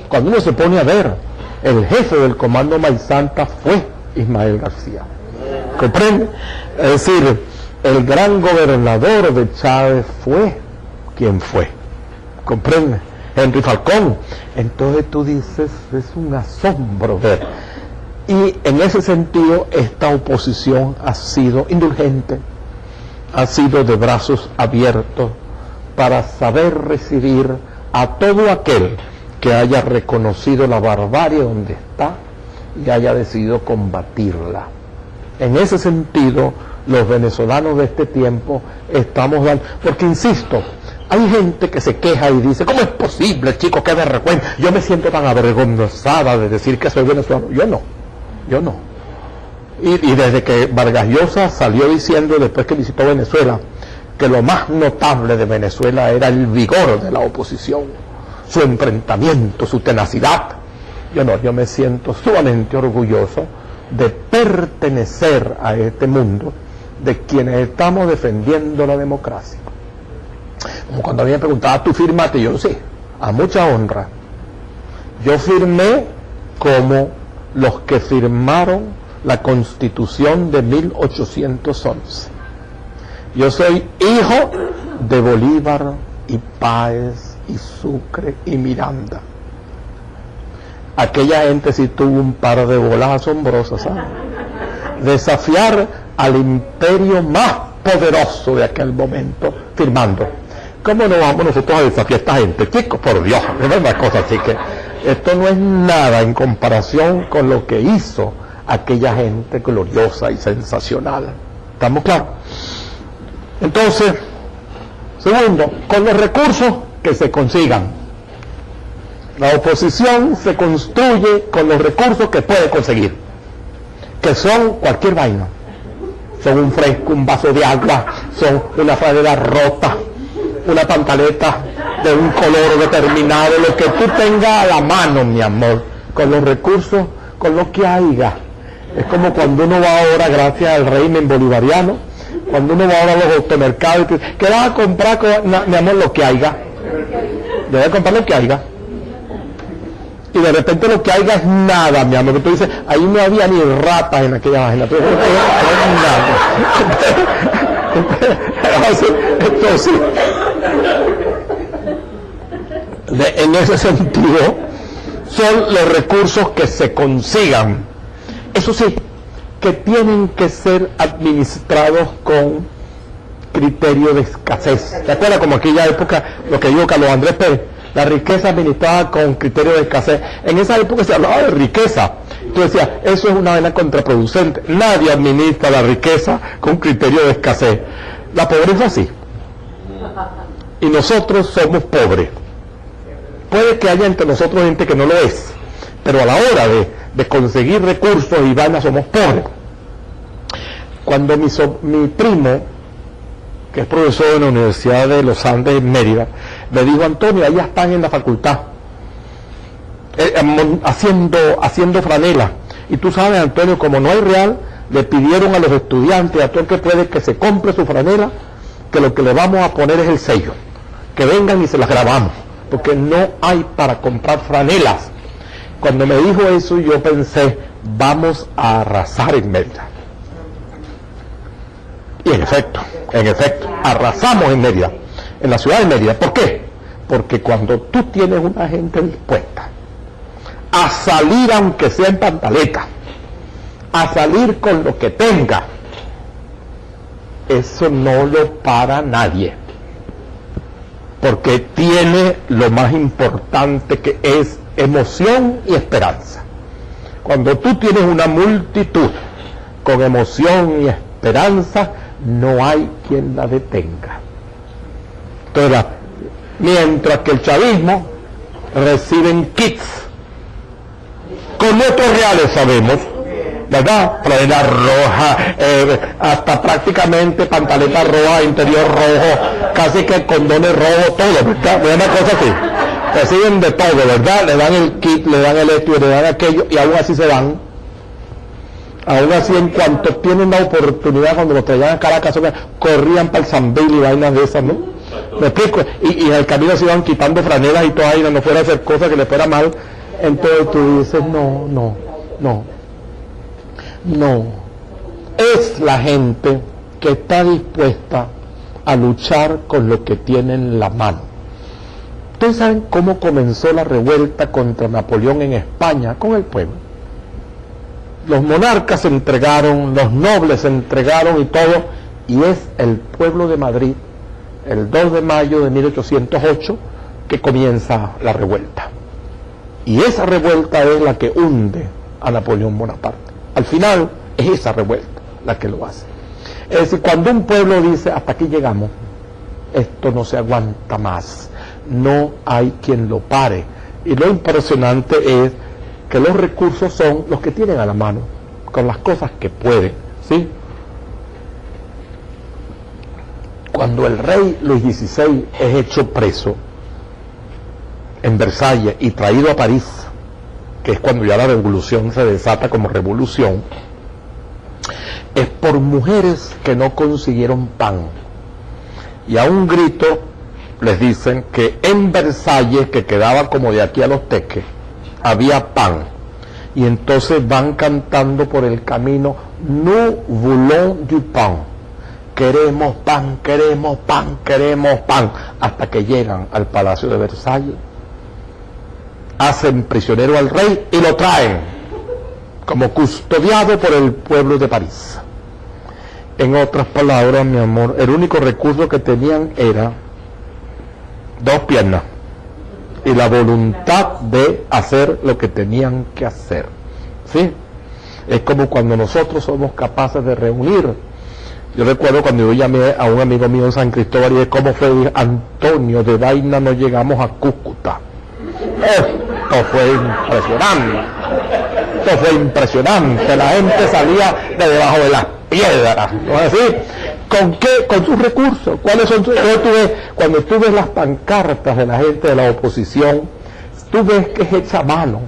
Cuando uno se pone a ver, el jefe del Comando Maizanta fue Ismael García. ¿Comprende? Es decir, el gran gobernador de Chávez fue quien fue. ¿Comprende? Henry Falcón. Entonces tú dices, es un asombro ver. Y en ese sentido, esta oposición ha sido indulgente, ha sido de brazos abiertos para saber recibir a todo aquel que haya reconocido la barbarie donde está y haya decidido combatirla. En ese sentido, los venezolanos de este tiempo estamos dando, porque insisto, Hay gente que se queja y dice, ¿cómo es posible, chico, qué vergüenza? Yo me siento tan avergonzada de decir que soy venezolano. Yo no. Y desde que Vargas Llosa salió diciendo, después que visitó Venezuela, que lo más notable de Venezuela era el vigor de la oposición, su enfrentamiento, su tenacidad. Yo me siento sumamente orgulloso de pertenecer a este mundo de quienes estamos defendiendo la democracia. Como cuando a mí me preguntaba, ¿tú firmaste? Yo sí, a mucha honra. Yo firmé como los que firmaron la Constitución de 1811. Yo soy hijo de Bolívar y Páez y Sucre y Miranda. Aquella gente sí tuvo un par de bolas asombrosas, ¿sabes? Desafiar al imperio más poderoso de aquel momento, firmando. ¿Cómo no vamos nosotros a desafiar a esta gente? Chicos, por Dios, es una cosa así que esto no es nada en comparación con lo que hizo aquella gente gloriosa y sensacional. ¿Estamos claros? Entonces, segundo, con los recursos que se consigan. La oposición se construye con los recursos que puede conseguir, que son cualquier vaina. Son un fresco, un vaso de agua, son una franela rota, una pantaleta de un color determinado, lo que tú tengas a la mano, mi amor, con los recursos, con lo que haya. Es como cuando uno va ahora, gracias al régimen bolivariano, cuando uno va ahora a los automercados y dice, ¿qué vas a comprar? Mi amor, lo que haya. Yo voy a comprar lo que haya. Y de repente lo que haya es nada, mi amor. Tú dices, ahí no había ni ratas en aquella página. Entonces, en ese sentido, son los recursos que se consigan. Eso sí, que tienen que ser administrados con criterio de escasez. ¿Se acuerda como aquella época, lo que dijo Carlos Andrés Pérez? La riqueza administrada con criterio de escasez. En esa época se hablaba de riqueza. Entonces decía, eso es una vaina contraproducente. Nadie administra la riqueza con criterio de escasez. La pobreza sí. Y nosotros somos pobres. Puede que haya entre nosotros gente que no lo es, pero a la hora de conseguir recursos y vainas somos pobres. Cuando mi primo, que es profesor de la Universidad de los Andes en Mérida, me dijo, Antonio, allá están en la facultad haciendo franela. Y tú sabes, Antonio, como no hay real, le pidieron a los estudiantes, a todo el que puede, que se compre su franela, que lo que le vamos a poner es el sello, que vengan y se las grabamos, porque no hay para comprar franelas. Cuando me dijo eso, yo pensé, vamos a arrasar en Mérida. Y en efecto, arrasamos en Mérida, en la ciudad de Mérida. ¿Por qué? Porque cuando tú tienes una gente dispuesta a salir, aunque sea en pantaleta, a salir con lo que tenga, eso no lo para nadie, porque tiene lo más importante, que es emoción y esperanza. Cuando tú tienes una multitud con emoción y esperanza, no hay quien la detenga. Entonces, mientras que el chavismo reciben kits con nuestros reales, sabemos, ¿verdad? Franela roja, hasta prácticamente pantaleta roja, interior rojo, casi que condones rojos, todo, ¿verdad? Una cosa así. Reciben de todo, ¿verdad? Le dan el kit, le dan el esto y le dan aquello, y aún así se van. Aún así, en cuanto tienen la oportunidad, cuando los traían a Caracas, corrían para el Sambil y vainas de esas, ¿no? ¿Me explico? Y en el camino se iban quitando franelas y toda vaina, no fuera a hacer cosas que les fuera mal. Entonces tú dices, no. Es la gente que está dispuesta a luchar con lo que tiene en la mano. ¿Ustedes saben cómo comenzó la revuelta contra Napoleón en España? Con el pueblo. Los monarcas se entregaron, los nobles se entregaron y todo, y es el pueblo de Madrid, el 2 de mayo de 1808, que comienza la revuelta. Y esa revuelta es la que hunde a Napoleón Bonaparte. Al final es esa revuelta la que lo hace. Es decir, cuando un pueblo dice, hasta aquí llegamos, esto no se aguanta más, no hay quien lo pare. Y lo impresionante es que los recursos son los que tienen a la mano, con las cosas que pueden, ¿sí? Cuando el rey Luis XVI es hecho preso en Versalles y traído a París, que es cuando ya la revolución se desata como revolución, es por mujeres que no consiguieron pan. Y a un grito les dicen que en Versalles, que quedaba como de aquí a Los Teques, había pan. Y entonces van cantando por el camino, nous voulons du pain. Queremos pan, queremos pan, queremos pan. Hasta que llegan al Palacio de Versalles, hacen prisionero al rey y lo traen como custodiado por el pueblo de París. En otras palabras, mi amor, el único recurso que tenían era 2 piernas y la voluntad de hacer lo que tenían que hacer, ¿sí? Es como cuando nosotros somos capaces de reunir. Yo recuerdo cuando yo llamé a un amigo mío en San Cristóbal y dije, ¿cómo fue? Dije, Antonio, de vaina no llegamos a Cúcuta. Esto fue impresionante. Esto fue impresionante. La gente salía de debajo de las piedras, ¿no es así? ¿Con qué? Con sus recursos. ¿Cuáles son sus recursos? Cuando tú ves las pancartas de la gente de la oposición, tú ves que es hecha a mano,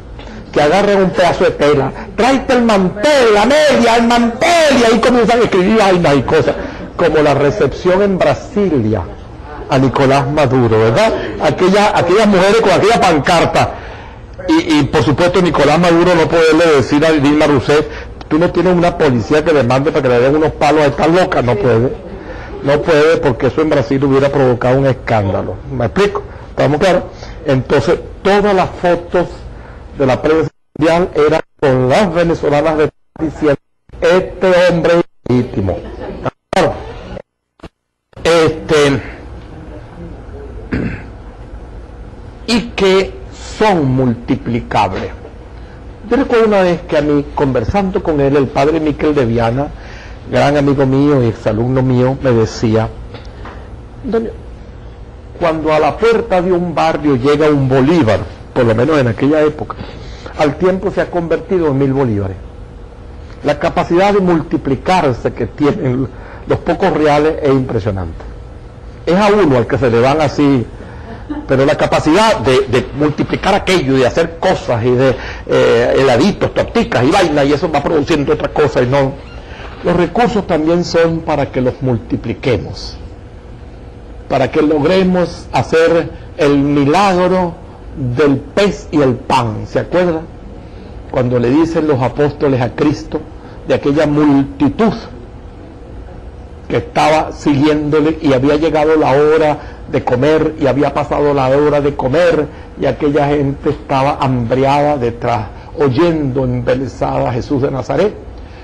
que agarran un pedazo de tela, tráete el mantel, la media, el mantel, y ahí comienzan a escribir vainas y cosas, como la recepción en Brasilia a Nicolás Maduro, ¿verdad? Aquellas mujeres con aquella pancarta, y por supuesto Nicolás Maduro no puede decir a Dilma Rousseff, tú no tienes una policía que le mande para que le den unos palos a esta loca, no puede, porque eso en Brasil hubiera provocado un escándalo. ¿Me explico? ¿Estamos claros? Entonces, todas las fotos de la prensa mundial eran con las venezolanas diciendo, este hombre es legítimo. Claro. Y que son multiplicables. Yo recuerdo una vez que a mí, conversando con él, el padre Miquel de Viana, gran amigo mío y exalumno mío, me decía, Antonio, cuando a la puerta de un barrio llega un bolívar, por lo menos en aquella época, al tiempo se ha convertido en 1000 bolívares. La capacidad de multiplicarse que tienen los pocos reales es impresionante. Es a uno al que se le van así, pero la capacidad de multiplicar aquello y de hacer cosas y de heladitos, torticas y vainas, y eso va produciendo otra cosa. Y no, los recursos también son para que los multipliquemos, para que logremos hacer el milagro del pez y el pan. ¿Se acuerdan? Cuando le dicen los apóstoles a Cristo de aquella multitud que estaba siguiéndole y había llegado la hora de comer y había pasado la hora de comer y aquella gente estaba hambriada detrás, oyendo embelesada a Jesús de Nazaret,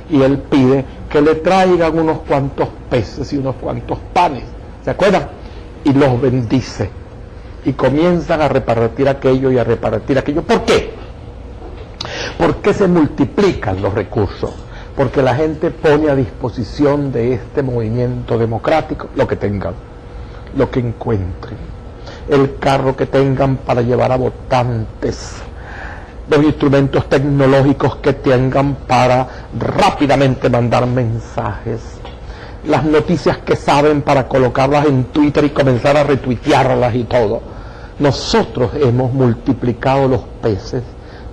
y él pide que le traigan unos cuantos peces y unos cuantos panes, ¿se acuerdan? Y los bendice y comienzan a repartir aquello y a repartir aquello. ¿Por qué? ¿Por qué se multiplican los recursos? Porque la gente pone a disposición de este movimiento democrático lo que tengan, lo que encuentren, el carro que tengan para llevar a votantes, los instrumentos tecnológicos que tengan para rápidamente mandar mensajes, las noticias que saben para colocarlas en Twitter y comenzar a retuitearlas y todo. Nosotros hemos multiplicado los peces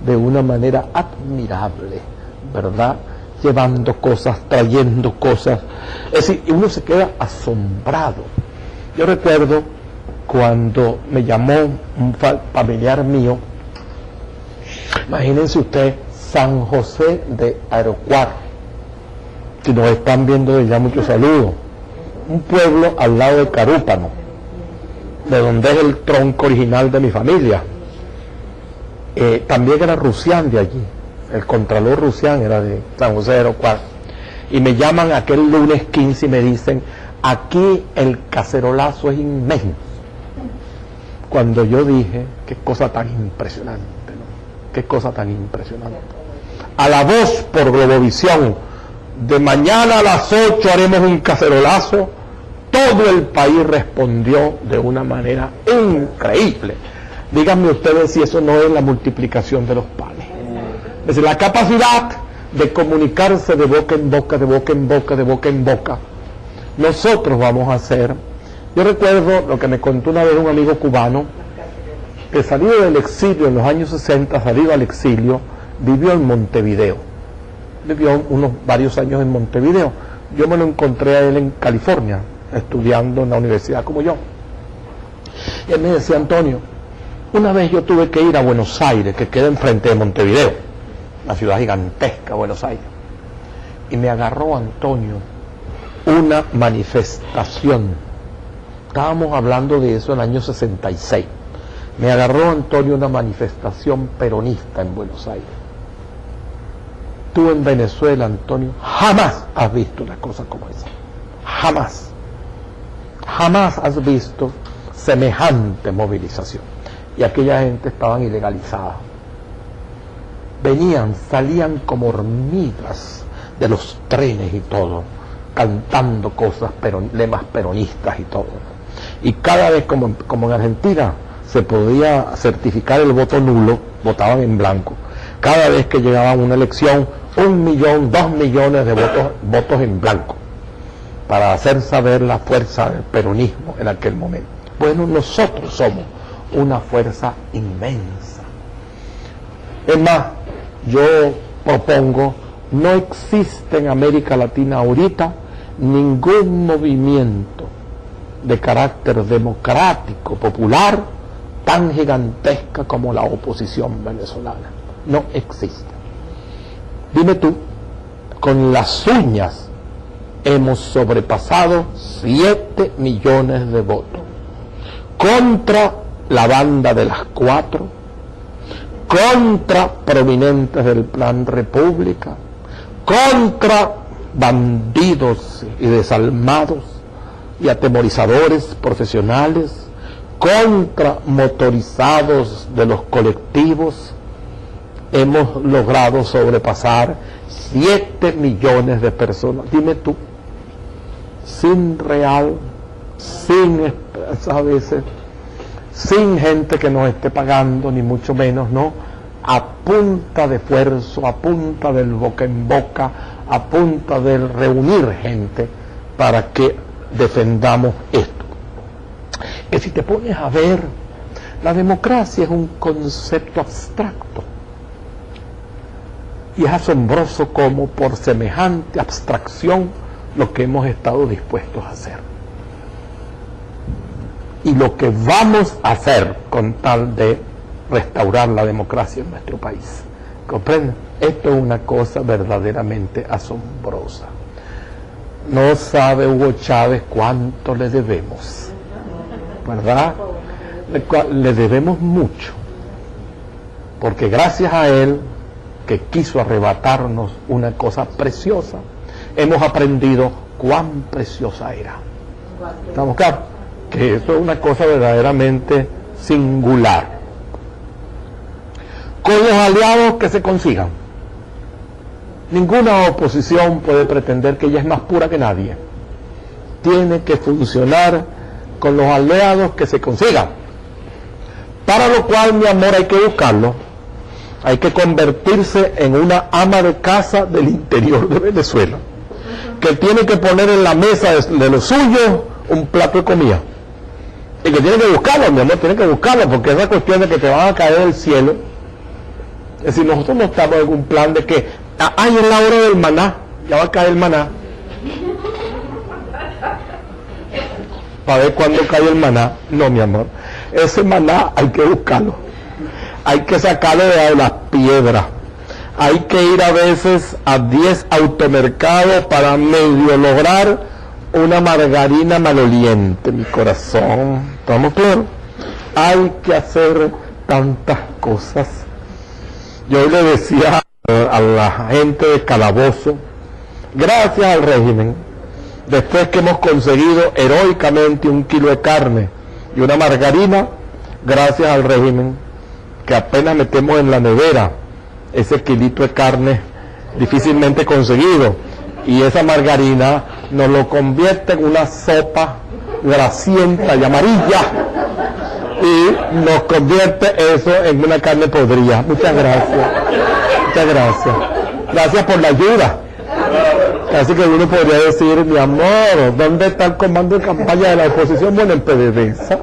de una manera admirable, ¿verdad? Llevando cosas, trayendo cosas. Es decir, uno se queda asombrado. Yo recuerdo cuando me llamó un familiar mío, imagínense usted, San José de Arocuar, si nos están viendo de allá, muchos saludos, un pueblo al lado de Carúpano, de donde es el tronco original de mi familia. También era Rusián de allí, el contralor Rusián era de San José de Arocuar, y me llaman aquel lunes 15 y me dicen, aquí el cacerolazo es inmenso. Cuando yo dije, qué cosa tan impresionante, ¿no? Qué cosa tan impresionante. A la voz por Globovisión, de mañana a las 8 haremos un cacerolazo todo el país respondió de una manera increíble. Díganme ustedes si eso no es la multiplicación de los panes. Es decir, la capacidad de comunicarse de boca en boca, de boca en boca, de boca en boca. Nosotros vamos a hacer, yo recuerdo lo que me contó una vez un amigo cubano, que salido del exilio en los años 60, salido al exilio, vivió en Montevideo. Vivió varios años en Montevideo. Yo me lo encontré a él en California, estudiando en la universidad como yo. Y él me decía, Antonio, una vez yo tuve que ir a Buenos Aires, que queda enfrente de Montevideo, una ciudad gigantesca, Buenos Aires. Y me agarró, Antonio, una manifestación. Estábamos hablando de eso en el año 66. Me agarró, Antonio, una manifestación peronista en Buenos Aires. Tú en Venezuela, Antonio, jamás has visto una cosa como esa. Jamás. Jamás has visto semejante movilización. Y aquella gente estaban ilegalizada. Venían, salían como hormigas de los trenes y todo, cantando cosas, lemas peronistas y todo. Y cada vez, como en Argentina, se podía certificar el voto nulo, votaban en blanco. Cada vez que llegaba una elección, 1 millón, 2 millones de votos en blanco, para hacer saber la fuerza del peronismo en aquel momento. Bueno, nosotros somos una fuerza inmensa. Es más, yo propongo, no existe en América Latina ahorita ningún movimiento de carácter democrático, popular, tan gigantesca como la oposición venezolana. No existe. Dime tú, con las uñas hemos sobrepasado 7 millones de votos contra la banda de las 4, contra prominentes del Plan República, contra bandidos y desalmados y atemorizadores profesionales, contra motorizados de los colectivos. Hemos logrado sobrepasar 7 millones de personas. Dime tú, sin real, sin esperanza a veces, sin gente que nos esté pagando, ni mucho menos, ¿no? A punta de esfuerzo, a punta del boca en boca, a punta de reunir gente para que defendamos esto. Que si te pones a ver, la democracia es un concepto abstracto. Y es asombroso cómo por semejante abstracción lo que hemos estado dispuestos a hacer. Y lo que vamos a hacer con tal de restaurar la democracia en nuestro país. ¿Comprenden? Esto es una cosa verdaderamente asombrosa. No sabe Hugo Chávez cuánto le debemos, ¿verdad? Le debemos mucho, porque gracias a él, que quiso arrebatarnos una cosa preciosa, hemos aprendido cuán preciosa era. ¿Estamos claros? Que eso es una cosa verdaderamente singular. Con los aliados que se consigan. Ninguna oposición puede pretender que ella es más pura que nadie. Tiene que funcionar con los aliados que se consigan. Para lo cual, mi amor, hay que buscarlo. Hay que convertirse en una ama de casa del interior de Venezuela, que tiene que poner en la mesa de lo suyo un plato de comida. Y que tiene que buscarlo, mi amor, tiene que buscarlo, porque esa cuestión de que te van a caer del cielo. Es decir, nosotros no estamos en un plan de que, ay, es la hora del maná, ya va a caer el maná. Para ver cuándo cae el maná. No, mi amor, ese maná hay que buscarlo. Hay que sacarlo de las piedras. Hay que ir a veces a 10 automercados para medio lograr una margarina maloliente, mi corazón. ¿Estamos claros? Hay que hacer tantas cosas. Yo le decía a la gente de Calabozo, gracias al régimen, después que hemos conseguido heroicamente 1 kilo de carne y una margarina, gracias al régimen, que apenas metemos en la nevera ese kilito de carne difícilmente conseguido, y esa margarina nos lo convierte en una sopa grasienta y amarilla y nos convierte eso en una carne podrida. Muchas gracias. Muchas gracias. Gracias por la ayuda. Así que uno podría decir, mi amor, ¿dónde está el comando de campaña de la oposición? Bueno, en PDVSA,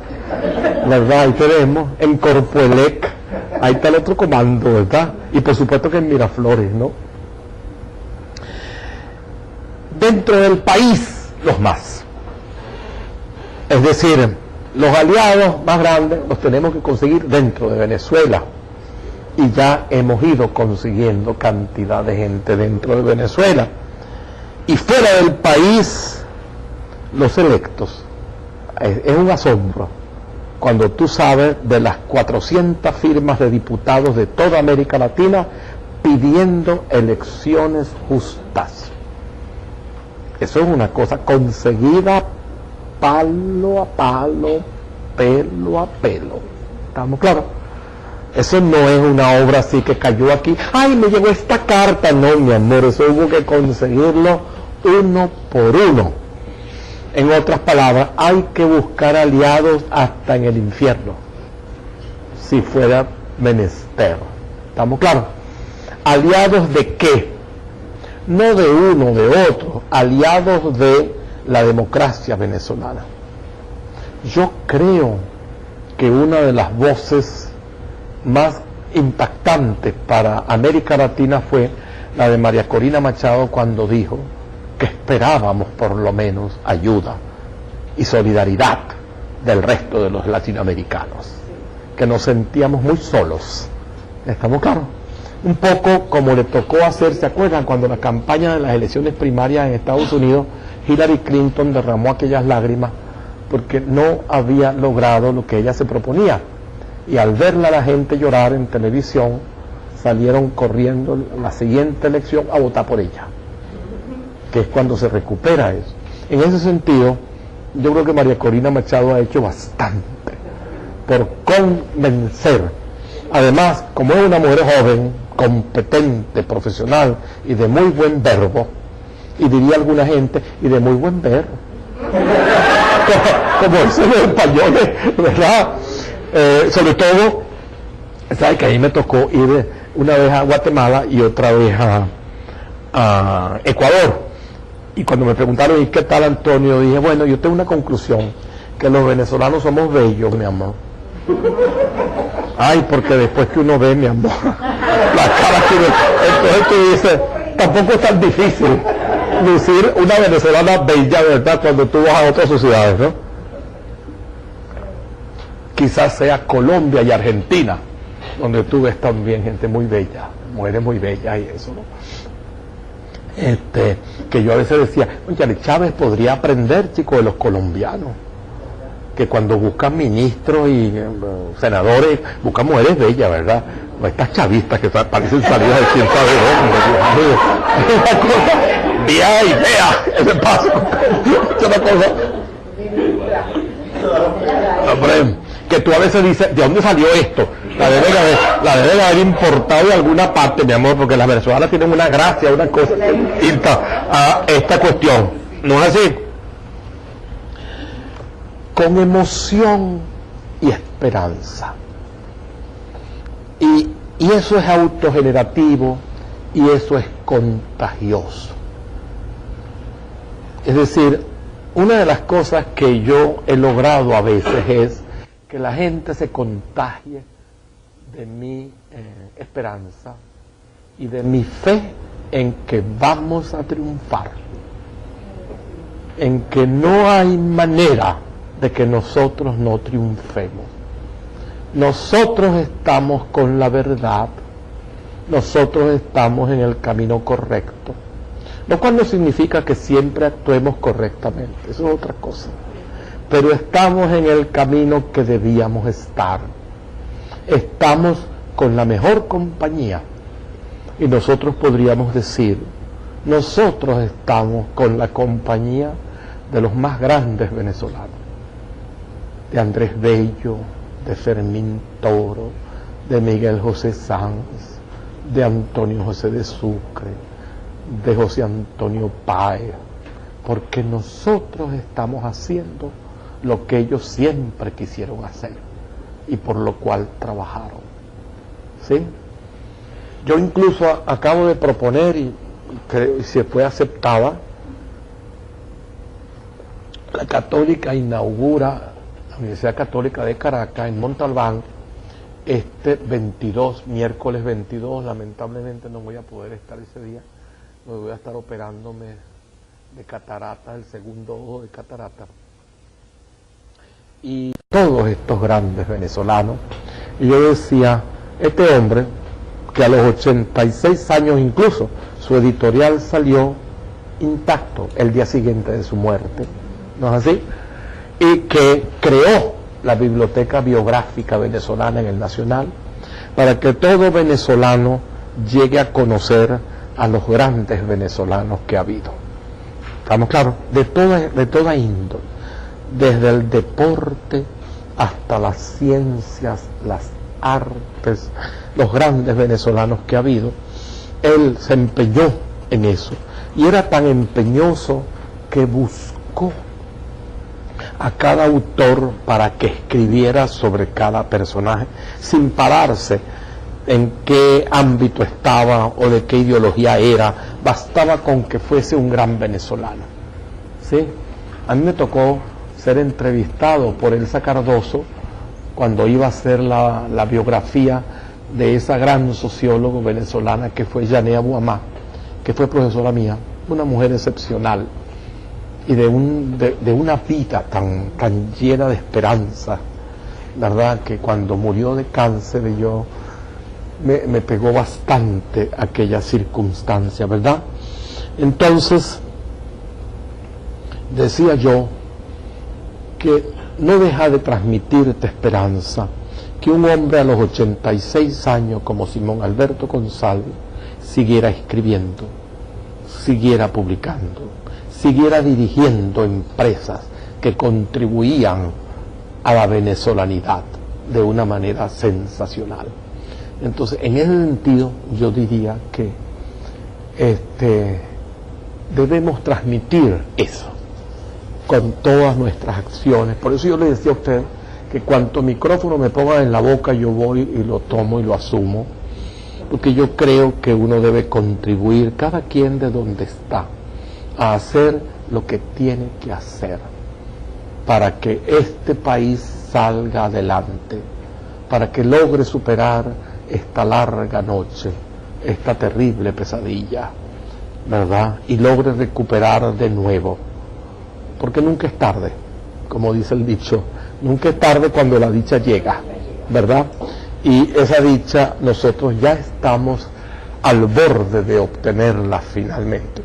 ¿verdad? Ahí tenemos, en Corpoelec, ahí está el otro comando, ¿verdad? Y por supuesto que en Miraflores, ¿no? Dentro del país, los más. Es decir, los aliados más grandes los tenemos que conseguir dentro de Venezuela. Y ya hemos ido consiguiendo cantidad de gente dentro de Venezuela. Y fuera del país, los electos. Es un asombro cuando tú sabes de las 400 firmas de diputados de toda América Latina pidiendo elecciones justas. Eso es una cosa conseguida palo a palo, pelo a pelo. ¿Estamos claros? Eso no es una obra así que cayó aquí. ¡Ay, me llegó esta carta! No, mi amor, eso hubo que conseguirlo uno por uno. En otras palabras, hay que buscar aliados hasta en el infierno, si fuera menester. ¿Estamos claros? ¿Aliados de qué? No de uno, de otro, aliados de la democracia venezolana. Yo creo que una de las voces más impactantes para América Latina fue la de María Corina Machado cuando dijo que esperábamos por lo menos ayuda y solidaridad del resto de los latinoamericanos, que nos sentíamos muy solos. ¿Estamos claros? Un poco como le tocó hacer, ¿se acuerdan? Cuando la campaña de las elecciones primarias en Estados Unidos, Hillary Clinton derramó aquellas lágrimas porque no había logrado lo que ella se proponía. Y al verla a la gente llorar en televisión, salieron corriendo la siguiente elección a votar por ella, que es cuando se recupera eso. En ese sentido, yo creo que María Corina Machado ha hecho bastante por convencer. Además, como es una mujer joven, competente, profesional y de muy buen verbo, y diría alguna gente, y de muy buen ver, como dicen los españoles, ¿verdad? Sobre todo, ¿sabes? Que ahí me tocó ir una vez a Guatemala y otra vez a Ecuador. Y cuando me preguntaron, ¿y qué tal, Antonio? Dije, bueno, yo tengo una conclusión, que los venezolanos somos bellos, mi amor. Ay, porque después que uno ve, mi amor, la cara que uno... Entonces tú dices, tampoco es tan difícil lucir una venezolana bella, ¿verdad? Cuando tú vas a otras sociedades, ¿no? Quizás sea Colombia y Argentina, donde tú ves también gente muy bella, mujeres muy bellas y eso, ¿no? Que yo a veces decía, oye, Chávez podría aprender, chico, de los colombianos, que cuando buscan ministros y senadores, buscan mujeres bellas, ¿verdad? No estas chavistas que parecen salidas de quién sabe dónde. Es una cosa, vea y vea, ese paso. Es una cosa. Hombre, que tú a veces dices, ¿de dónde salió esto? La deben haber importado de alguna parte, mi amor, porque las venezolanas tienen una gracia, una cosa distinta a esta cuestión. ¿No es así? Con emoción y esperanza. Y eso es autogenerativo y eso es contagioso. Es decir, una de las cosas que yo he logrado a veces es que la gente se contagie de mi esperanza y de mi fe en que vamos a triunfar, en que no hay manera de que nosotros no triunfemos. Nosotros estamos con la verdad, nosotros estamos en el camino correcto, lo cual no significa que siempre actuemos correctamente, eso es otra cosa, pero estamos en el camino que debíamos estar, estamos con la mejor compañía, y nosotros podríamos decir, nosotros estamos con la compañía de los más grandes venezolanos, de Andrés Bello, de Fermín Toro, de Miguel José Sanz, de Antonio José de Sucre, de José Antonio Páez, porque nosotros estamos haciendo lo que ellos siempre quisieron hacer y por lo cual trabajaron. ¿Sí? Yo incluso acabo de proponer, y se fue aceptada, la Católica inaugura la Universidad Católica de Caracas en Montalbán este 22, miércoles 22. Lamentablemente no voy a poder estar ese día, me voy a estar operándome de catarata, el segundo ojo de catarata. Y todos estos grandes venezolanos, y yo decía, este hombre, que a los 86 años incluso, su editorial salió intacto el día siguiente de su muerte, ¿no es así? Y que creó la Biblioteca Biográfica Venezolana en el Nacional, para que todo venezolano llegue a conocer a los grandes venezolanos que ha habido. ¿Estamos claros? De toda índole, desde el deporte hasta las ciencias, las artes, los grandes venezolanos que ha habido. Él se empeñó en eso, y era tan empeñoso que buscó a cada autor para que escribiera sobre cada personaje, sin pararse en qué ámbito estaba o de qué ideología era, bastaba con que fuese un gran venezolano. ¿Sí? A mí me tocó ser entrevistado por Elsa Cardoso cuando iba a hacer la biografía de esa gran socióloga venezolana que fue Yanea Buamá, que fue profesora mía, una mujer excepcional y de una vida tan llena de esperanza, ¿verdad? Que cuando murió de cáncer me pegó bastante aquella circunstancia, ¿verdad? Entonces, decía yo que no deja de transmitirte esperanza que un hombre a los 86 años como Simón Alberto González siguiera escribiendo, siguiera publicando, siguiera dirigiendo empresas que contribuían a la venezolanidad de una manera sensacional. Entonces, en ese sentido, yo diría que debemos transmitir eso con todas nuestras acciones. Por eso yo le decía a usted que cuanto micrófono me ponga en la boca, yo voy y lo tomo y lo asumo, porque yo creo que uno debe contribuir, cada quien de donde está, a hacer lo que tiene que hacer para que este país salga adelante, para que logre superar esta larga noche, esta terrible pesadilla, ¿verdad? Y logre recuperar de nuevo, porque nunca es tarde, como dice el dicho, nunca es tarde cuando la dicha llega, ¿verdad? Y esa dicha nosotros ya estamos al borde de obtenerla finalmente.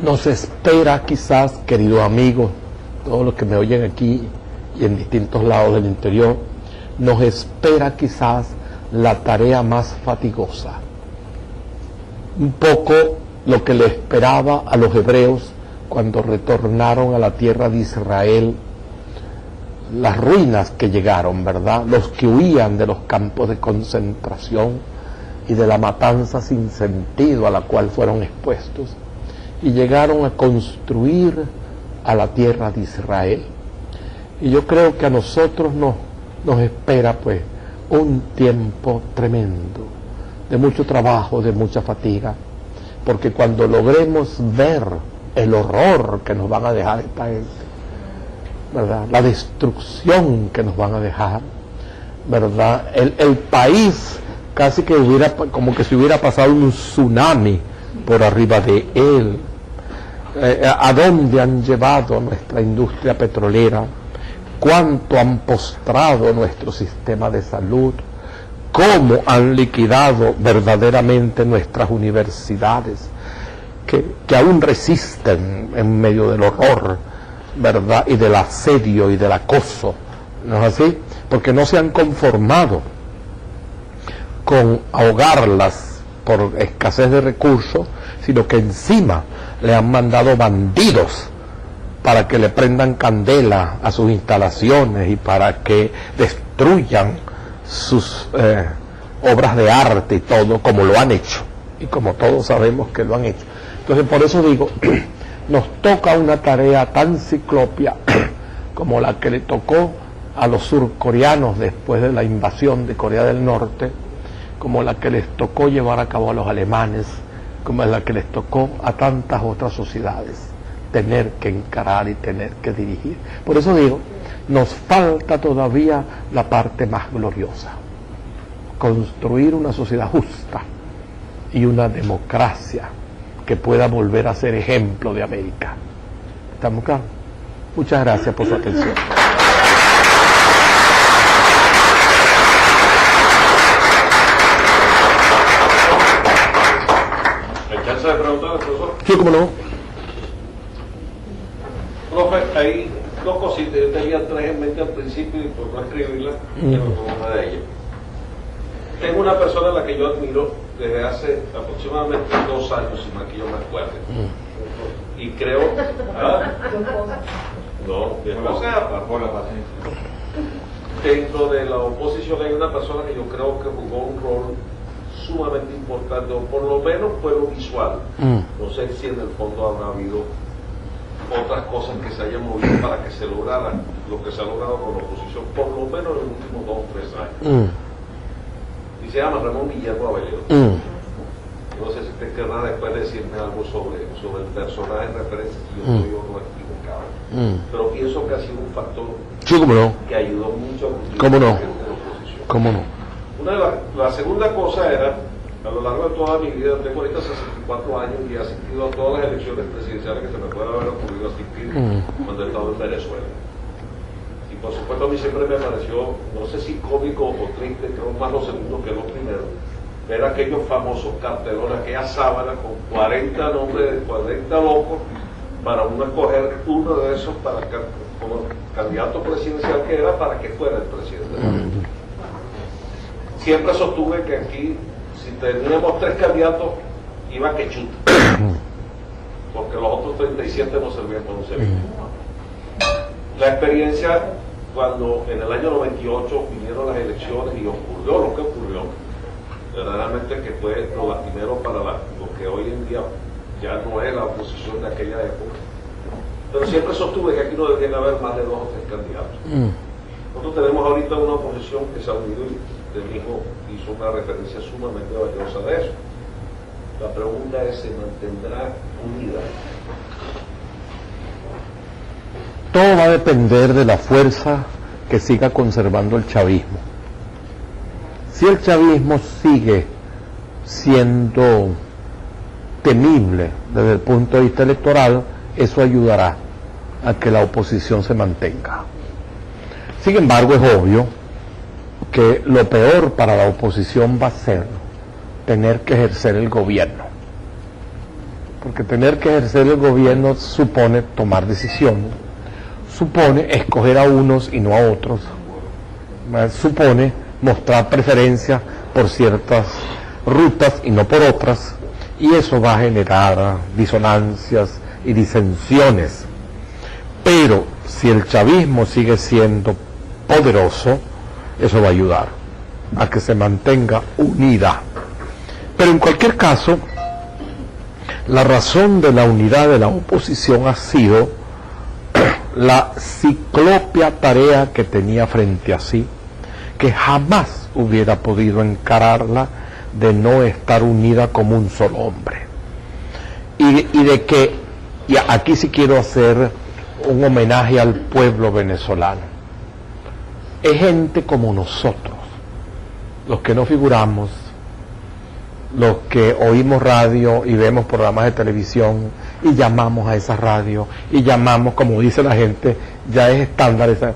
Nos espera quizás, queridos amigos, todos los que me oyen aquí y en distintos lados del interior, nos espera quizás la tarea más fatigosa. Un poco lo que le esperaba a los hebreos cuando retornaron a la tierra de Israel, las ruinas que llegaron, ¿verdad? Los que huían de los campos de concentración y de la matanza sin sentido a la cual fueron expuestos, y llegaron a construir a la tierra de Israel. Y yo creo que a nosotros nos espera pues un tiempo tremendo, de mucho trabajo, de mucha fatiga, porque cuando logremos ver el horror que nos van a dejar esta gente, ¿verdad? La destrucción que nos van a dejar, ¿verdad? El país casi que como que se hubiera pasado un tsunami por arriba de él. ¿A dónde han llevado nuestra industria petrolera? ¿Cuánto han postrado nuestro sistema de salud? ¿Cómo han liquidado verdaderamente nuestras universidades, que aún resisten en medio del horror, ¿verdad? Y del asedio y del acoso, ¿no es así? Porque no se han conformado con ahogarlas por escasez de recursos, sino que encima le han mandado bandidos para que le prendan candela a sus instalaciones y para que destruyan sus obras de arte y todo, como lo han hecho, y como todos sabemos que lo han hecho. Entonces, por eso digo, nos toca una tarea tan ciclopia como la que le tocó a los surcoreanos después de la invasión de Corea del Norte, como la que les tocó llevar a cabo a los alemanes, como la que les tocó a tantas otras sociedades, tener que encarar y tener que dirigir. Por eso digo, nos falta todavía la parte más gloriosa, construir una sociedad justa y una democracia que pueda volver a ser ejemplo de América. ¿Estamos claros? Muchas gracias por su atención. ¿Hay chance de preguntar al profesor? Sí, cómo no. Profe, hay dos cositas. Yo tenía tres en mente al principio y por no escribirlas, pero no una de ellas. Tengo una persona a la que yo admiro desde hace aproximadamente 2 años, si más que yo me acuerdo. Y creo... ¿Ah? No, mi esposa, por la paciencia. Dentro de la oposición hay una persona que yo creo que jugó un rol sumamente importante, o por lo menos fue lo visual. No sé si en el fondo habrá habido otras cosas que se hayan movido para que se lograra lo que se ha logrado con la oposición, por lo menos en los últimos 2 o 3 años. Y se llama Ramón Guillermo Abelero. No sé si usted querrá después decirme algo sobre el personaje en referencia, si yo estoy o no equivocado. Pero pienso que ha sido un factor Sí, cómo no. que ayudó mucho a ¿Cómo no? la oposición. ¿Cómo no? La segunda cosa era, a lo largo de toda mi vida, tengo ahorita 64 años y he asistido a todas las elecciones presidenciales que se me pueda haber ocurrido asistir cuando he estado en Venezuela. Y por supuesto a mí siempre me pareció, no sé si cómico o triste, creo más lo segundo que lo primero, ver aquellos famosos cartelones, aquella sábana con 40 nombres de 40 locos para uno escoger uno de esos para como candidato presidencial que era para que fuera el presidente. Siempre sostuve que aquí, si teníamos 3 candidatos, iba que chuta, porque los otros 37 no servían para un servicio. La experiencia, cuando en el año 98 vinieron las elecciones y ocurrió lo que ocurrió, verdaderamente que fue lo lastimero para lo que hoy en día ya no es la oposición de aquella época. Pero siempre sostuve que aquí no deberían haber más de 2 o 3 candidatos. Nosotros tenemos ahorita una oposición que se ha unido y usted mismo hizo una referencia sumamente valiosa de eso. La pregunta es, ¿se mantendrá unida? Todo va a depender de la fuerza que siga conservando el chavismo. Si el chavismo sigue siendo temible desde el punto de vista electoral, eso ayudará a que la oposición se mantenga. Sin embargo, es obvio que lo peor para la oposición va a ser tener que ejercer el gobierno. Porque tener que ejercer el gobierno supone tomar decisiones, supone escoger a unos y no a otros, supone mostrar preferencia por ciertas rutas y no por otras, y eso va a generar disonancias y disensiones. Pero si el chavismo sigue siendo poderoso, eso va a ayudar a que se mantenga unida. Pero en cualquier caso, la razón de la unidad de la oposición ha sido la ciclopia tarea que tenía frente a sí, que jamás hubiera podido encararla de no estar unida como un solo hombre. Y de que, y aquí sí quiero hacer un homenaje al pueblo venezolano. Es gente como nosotros, los que no figuramos, los que oímos radio y vemos programas de televisión y llamamos a esa radio y llamamos, como dice la gente, ya es estándar esa.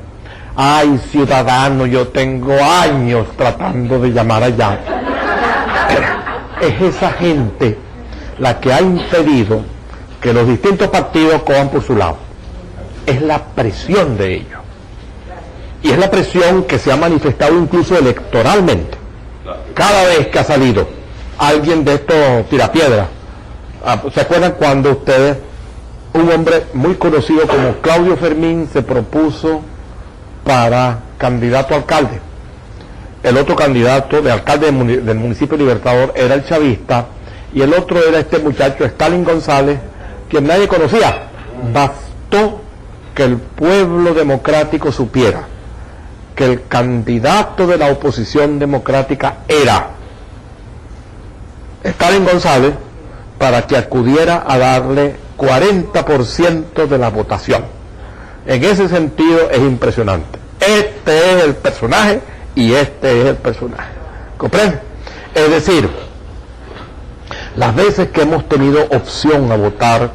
Ay, ciudadano, yo tengo años tratando de llamar allá. Es esa gente la que ha impedido que los distintos partidos cojan por su lado. Es la presión de ellos. Y es la presión que se ha manifestado incluso electoralmente. Cada vez que ha salido alguien de estos tirapiedras. ¿Se acuerdan cuando ustedes, un hombre muy conocido como Claudio Fermín, se propuso para candidato a alcalde? El otro candidato de alcalde del municipio Libertador era el chavista, y el otro era este muchacho Stalin González, quien nadie conocía. Bastó que el pueblo democrático supiera que el candidato de la oposición democrática era Stalin González para que acudiera a darle 40% de la votación. En ese sentido es impresionante. Este es el personaje y este es el personaje. ¿Comprende? Es decir, las veces que hemos tenido opción a votar,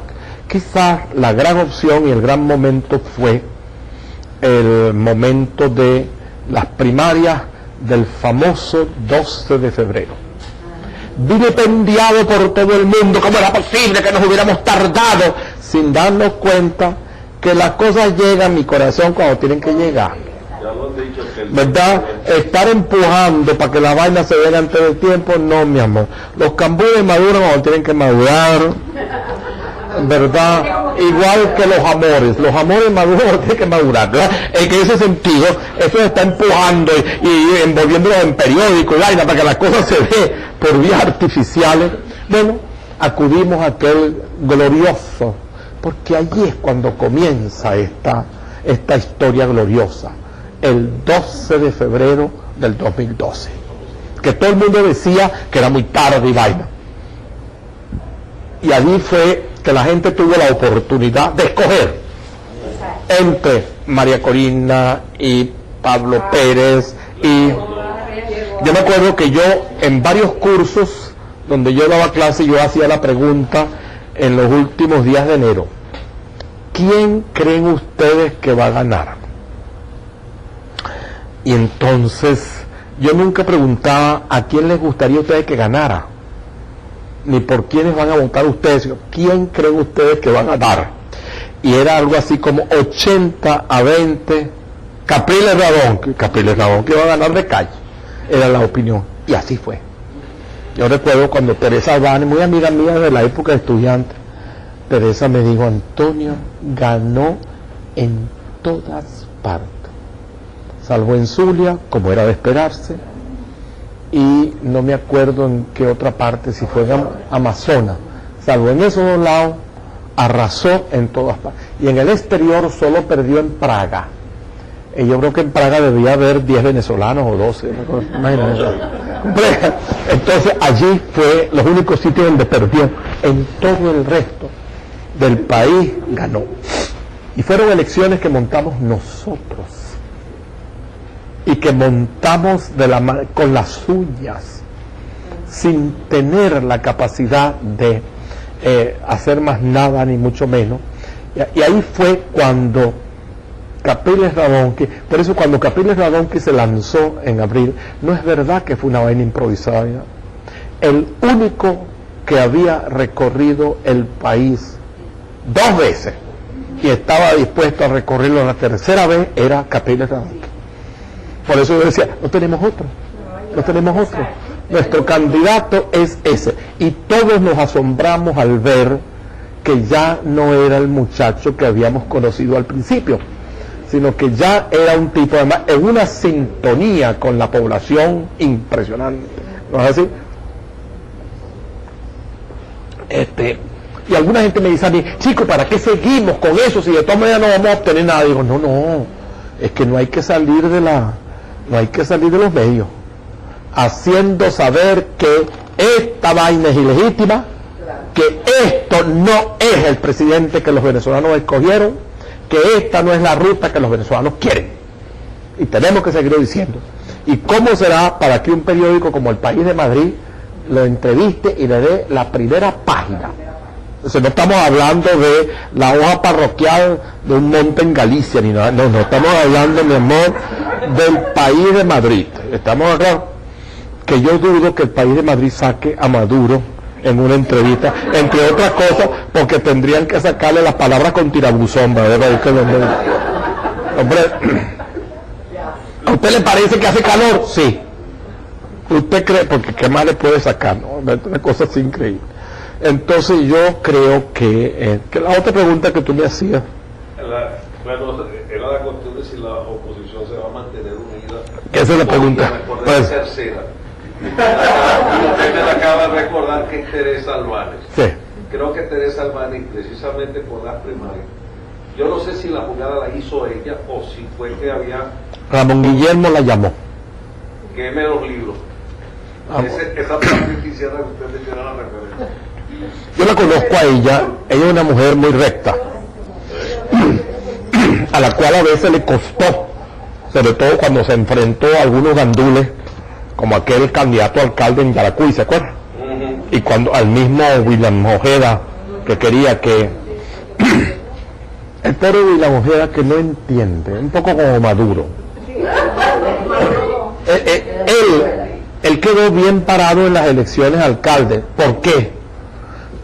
quizás la gran opción y el gran momento fue el momento de las primarias del famoso 12 de febrero. Vilipendiado por todo el mundo, ¿cómo era posible que nos hubiéramos tardado? Sin darnos cuenta que las cosas llegan a mi corazón cuando tienen que llegar. Ya lo han dicho que ¿Verdad? Estar empujando para que la vaina se vea antes del tiempo, no, mi amor. Los cambures maduran cuando tienen que madurar, ¿verdad? Igual que los amores maduran cuando tienen que madurar, ¿verdad? En ese sentido, eso se está empujando y envolviéndolo en periódicos y vaina para que las cosas se vean por vías artificiales. Bueno, acudimos a aquel glorioso, porque allí es cuando comienza esta historia gloriosa, el 12 de febrero del 2012, que todo el mundo decía que era muy tarde y vaina. Y allí fue que la gente tuvo la oportunidad de escoger entre María Corina y Pablo Pérez. Y yo me acuerdo que yo en varios cursos donde yo daba clase, yo hacía la pregunta en los últimos días de enero: ¿quién creen ustedes que va a ganar? Y entonces yo nunca preguntaba a quién les gustaría a ustedes que ganara, ni por quiénes van a votar ustedes, sino quién creen ustedes que va a ganar. Y era algo así como 80 a 20, Capriles Radón que iba a ganar de calle, era la opinión, y así fue. Yo recuerdo cuando Teresa Albani, muy amiga mía de la época de estudiante, Teresa me dijo: Antonio, ganó en todas partes, salvo en Zulia, como era de esperarse, y no me acuerdo en qué otra parte, si fue en Amazonas, salvo en esos dos lados, arrasó en todas partes. Y en el exterior solo perdió en Praga. Y yo creo que en Praga debía haber 10 venezolanos o 12, imagínense. Entonces allí fue los únicos sitios donde perdió. En todo el resto del país ganó. Y fueron elecciones que montamos nosotros, y que montamos con las suyas, sin tener la capacidad de hacer más nada, ni mucho menos. Y ahí fue cuando Capriles Radonqui, por eso cuando Capriles Radonqui se lanzó en abril, no es verdad que fue una vaina improvisada. El único que había recorrido el país 2 veces y estaba dispuesto a recorrerlo la tercera vez era Capriles Radonqui. Por eso yo decía, no tenemos otro. Nuestro candidato es ese. Y todos nos asombramos al ver que ya no era el muchacho que habíamos conocido al principio, sino que ya era un tipo, además, en una sintonía con la población impresionante. ¿No es así? Y alguna gente me dice a mí: chico, ¿para qué seguimos con eso si de todas maneras no vamos a obtener nada? Digo, no, es que no hay que salir de los medios haciendo saber que esta vaina es ilegítima, que esto no es el presidente que los venezolanos escogieron, que esta no es la ruta que los venezolanos quieren, y tenemos que seguirlo diciendo. ¿Y cómo será para que un periódico como El País de Madrid lo entreviste y le dé la primera página? Entonces no estamos hablando de la hoja parroquial de un monte en Galicia ni nada, no estamos hablando, mi amor, del País de Madrid. Estamos acá, que yo dudo que El País de Madrid saque a Maduro en una entrevista, entre otras cosas porque tendrían que sacarle las palabras con tirabuzón, ¿verdad? Hombre, ¿a usted le parece que hace calor? Sí. ¿Usted cree? Porque ¿qué más le puede sacar? ¿No? Una cosa así increíble. Entonces yo creo que la otra pregunta que tú me hacías, bueno, era la cuestión de si la oposición se va a mantener unida. esa es la pregunta. Pues, tercera. Usted me la acaba a recordar que Teresa Albáñez. Sí. Creo que Teresa Albáñez, precisamente por las primarias, yo no sé si la jugada la hizo ella o si fue que había... Ramón Guillermo la llamó. Queme los libros. Esa parte quisiera que ustedes hicieran la referencia. Yo la conozco a ella es una mujer muy recta, a la cual a veces le costó, sobre todo cuando se enfrentó a algunos gandules, como aquel candidato a alcalde en Yaracuy, ¿se acuerdan? Y cuando al mismo William Ojeda, que quería que... el pobre William Ojeda, que no entiende, un poco como Maduro. Él quedó bien parado en las elecciones de alcalde. ¿Por qué?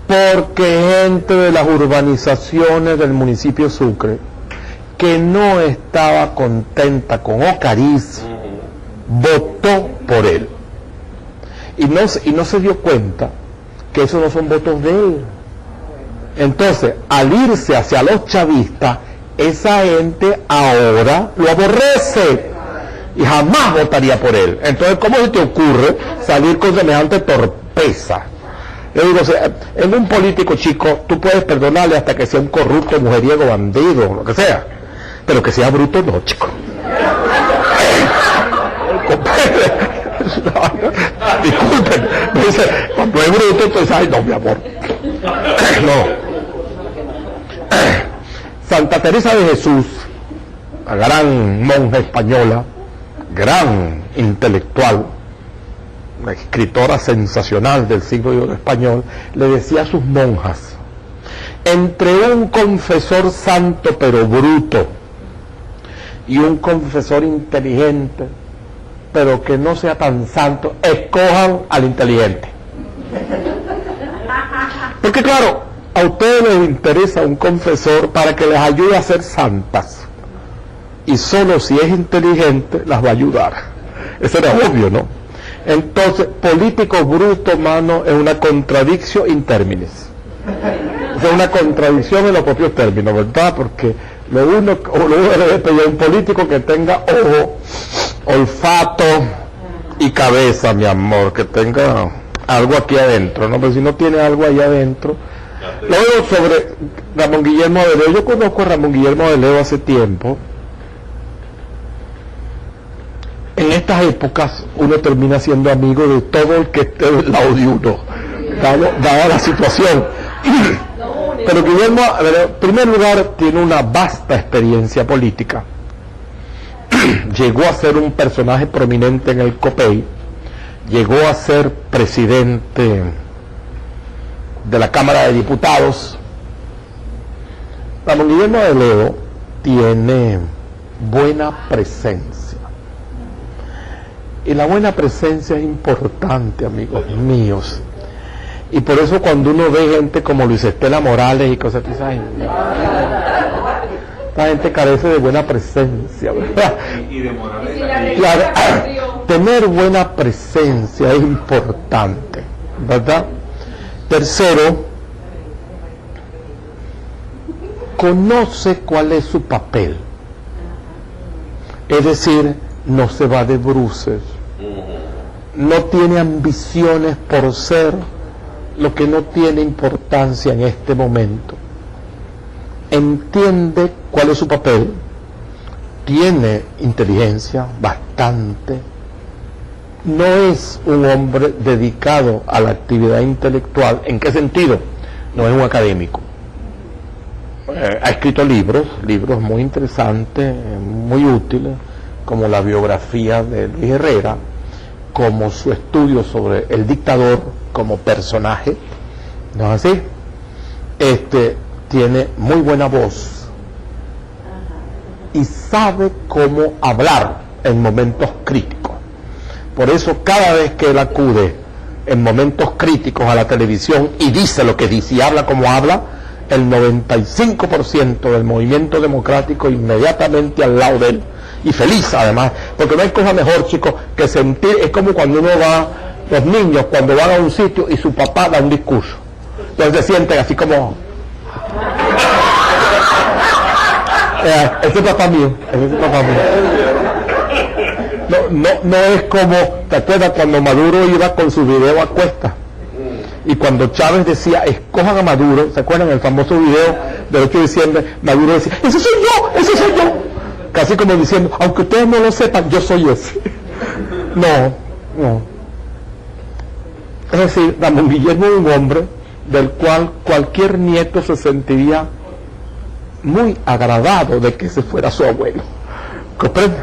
Porque gente de las urbanizaciones del municipio Sucre, que no estaba contenta con Ocariz, votó por él. Y no se dio cuenta que esos no son votos de él. Entonces, al irse hacia los chavistas, esa gente ahora lo aborrece y jamás votaría por él. Entonces, ¿cómo se te ocurre salir con semejante torpeza? Yo digo, en un político, chico, tú puedes perdonarle hasta que sea un corrupto, mujeriego, bandido, lo que sea, pero que sea bruto, no, chico. Disculpen, cuando es bruto, entonces, ay, no, mi amor. No. Santa Teresa de Jesús, la gran monja española, gran intelectual, una escritora sensacional del siglo español, le decía a sus monjas: entre un confesor santo pero bruto y un confesor inteligente pero que no sea tan santo, escojan al inteligente. Porque claro, a ustedes les interesa un confesor para que les ayude a ser santas, y solo si es inteligente las va a ayudar. Eso era obvio, ¿no? Entonces, político bruto, mano, es una contradicción in terminis. Es una contradicción en los propios términos, ¿verdad? Porque lo uno debe pedir a un político que tenga ojo, olfato y cabeza, mi amor, que tenga algo aquí adentro, ¿no? Pero si no tiene algo ahí adentro. Luego, sobre Ramón Guillermo de Leo, yo conozco a Ramón Guillermo de Leo hace tiempo. En estas épocas uno termina siendo amigo de todo el que esté del lado de uno, dada la situación. Pero Guillermo, en primer lugar, tiene una vasta experiencia política. Llegó a ser un personaje prominente en el COPEI, llegó a ser presidente de la Cámara de Diputados. Ramón Guillermo de Leo tiene buena presencia. Y la buena presencia es importante, amigos míos. Y por eso cuando uno ve gente como Luis Estela Morales y cosas así, esta gente carece de buena presencia, ¿verdad? Y de Morales. Claro, tener buena presencia es importante, ¿verdad? Tercero, conoce cuál es su papel. Es decir, no se va de bruces, no tiene ambiciones por ser lo que no tiene importancia en este momento. Entiende cuál es su papel, tiene inteligencia bastante, no es un hombre dedicado a la actividad intelectual. ¿En qué sentido? No es un académico. Ha escrito libros muy interesantes, muy útiles, como la biografía de Luis Herrera, como su estudio sobre el dictador como personaje, ¿no es así? Tiene muy buena voz y sabe cómo hablar en momentos críticos. Por eso cada vez que él acude en momentos críticos a la televisión y dice lo que dice y habla como habla, el 95% del movimiento democrático inmediatamente al lado de él, y feliz además, porque no hay cosa mejor, chicos, que sentir. Es como cuando uno va, los niños cuando van a un sitio y su papá da un discurso, entonces se sienten así como ese es papá mío, no es como, ¿te acuerdas cuando Maduro iba con su video a cuesta? Y cuando Chávez decía, escojan a Maduro, ¿se acuerdan el famoso video del 8 de diciembre? Maduro decía, ¡ese soy yo! ¡Ese soy yo! Casi como diciendo, aunque ustedes no lo sepan, yo soy ese. No. Es decir, Ramón Guillermo es un hombre del cual cualquier nieto se sentiría muy agradado de que ese fuera su abuelo. ¿Comprende?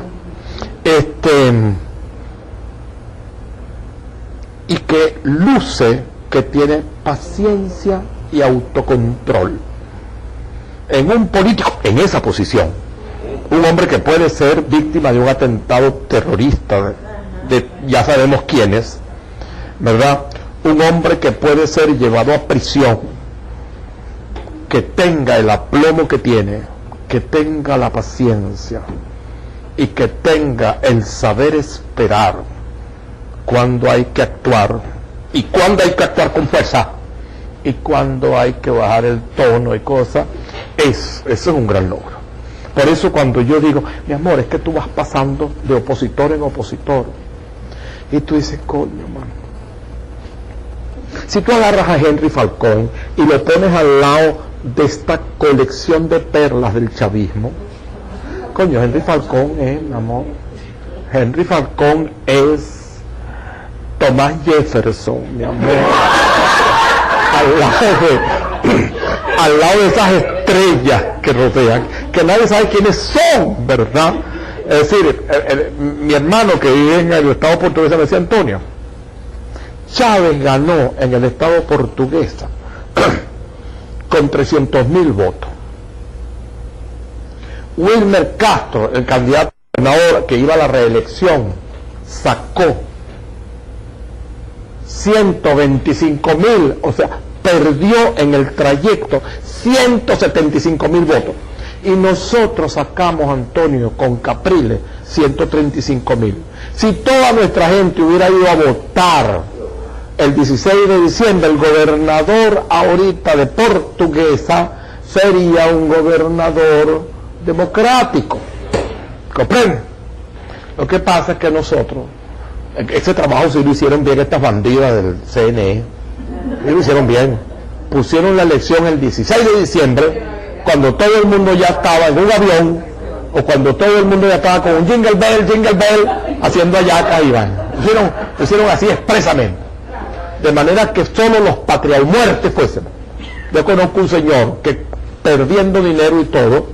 Y que luce que tiene paciencia y autocontrol. En un político, en esa posición, un hombre que puede ser víctima de un atentado terrorista, ya sabemos quién es, ¿verdad? Un hombre que puede ser llevado a prisión, que tenga el aplomo que tiene, que tenga la paciencia y que tenga el saber esperar cuando hay que actuar y cuando hay que actuar con fuerza y cuando hay que bajar el tono y cosas, eso es un gran logro. Por eso cuando yo digo, mi amor, es que tú vas pasando de opositor en opositor y tú dices, coño, mano, si tú agarras a Henry Falcón y lo pones al lado de esta colección de perlas del chavismo, coño, Henry Falcón es, mi amor, Henry Falcón es Thomas Jefferson, mi amor, al lado de esas estrellas que rodean, que nadie sabe quiénes son, ¿verdad? Es decir, mi hermano que vive en el Estado portugués me decía, Antonio, Chávez ganó en el Estado portuguesa con 300.000 votos. Wilmer Castro, el candidato a gobernador que iba a la reelección, sacó 125.000, o sea, perdió en el trayecto 175.000 votos. Y nosotros sacamos, Antonio, con Capriles, 135.000. Si toda nuestra gente hubiera ido a votar el 16 de diciembre, el gobernador ahorita de Portuguesa sería un gobernador democrático. ¿Comprende? Lo que pasa es que nosotros, ese trabajo sí lo hicieron bien estas bandidas del CNE, sí lo hicieron bien. Pusieron la elección el 16 de diciembre, cuando todo el mundo ya estaba en un avión, o cuando todo el mundo ya estaba con un jingle bell, haciendo hallacas y van. Lo hicieron así expresamente. De manera que solo los patrialmuertes fuesen. Yo conozco un señor que, perdiendo dinero y todo,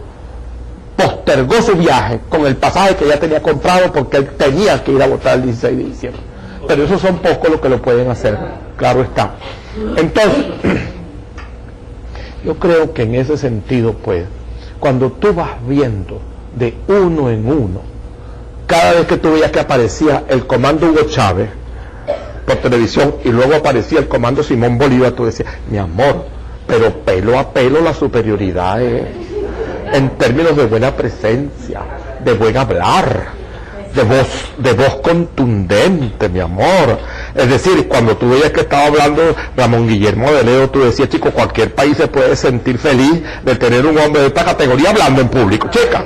postergó su viaje con el pasaje que ya tenía comprado porque él tenía que ir a votar el 16 de diciembre. Pero esos son pocos los que lo pueden hacer, claro está. Entonces, yo creo que en ese sentido, pues, cuando tú vas viendo de uno en uno, cada vez que tú veías que aparecía el comando Hugo Chávez por televisión y luego aparecía el comando Simón Bolívar, tú decías, mi amor, pero pelo a pelo la superioridad es en términos de buena presencia, de buen hablar, de voz contundente, mi amor. Es decir, cuando tú veías que estaba hablando Ramón Guillermo de Leo, tú decías, chico, cualquier país se puede sentir feliz de tener un hombre de esta categoría hablando en público, chica.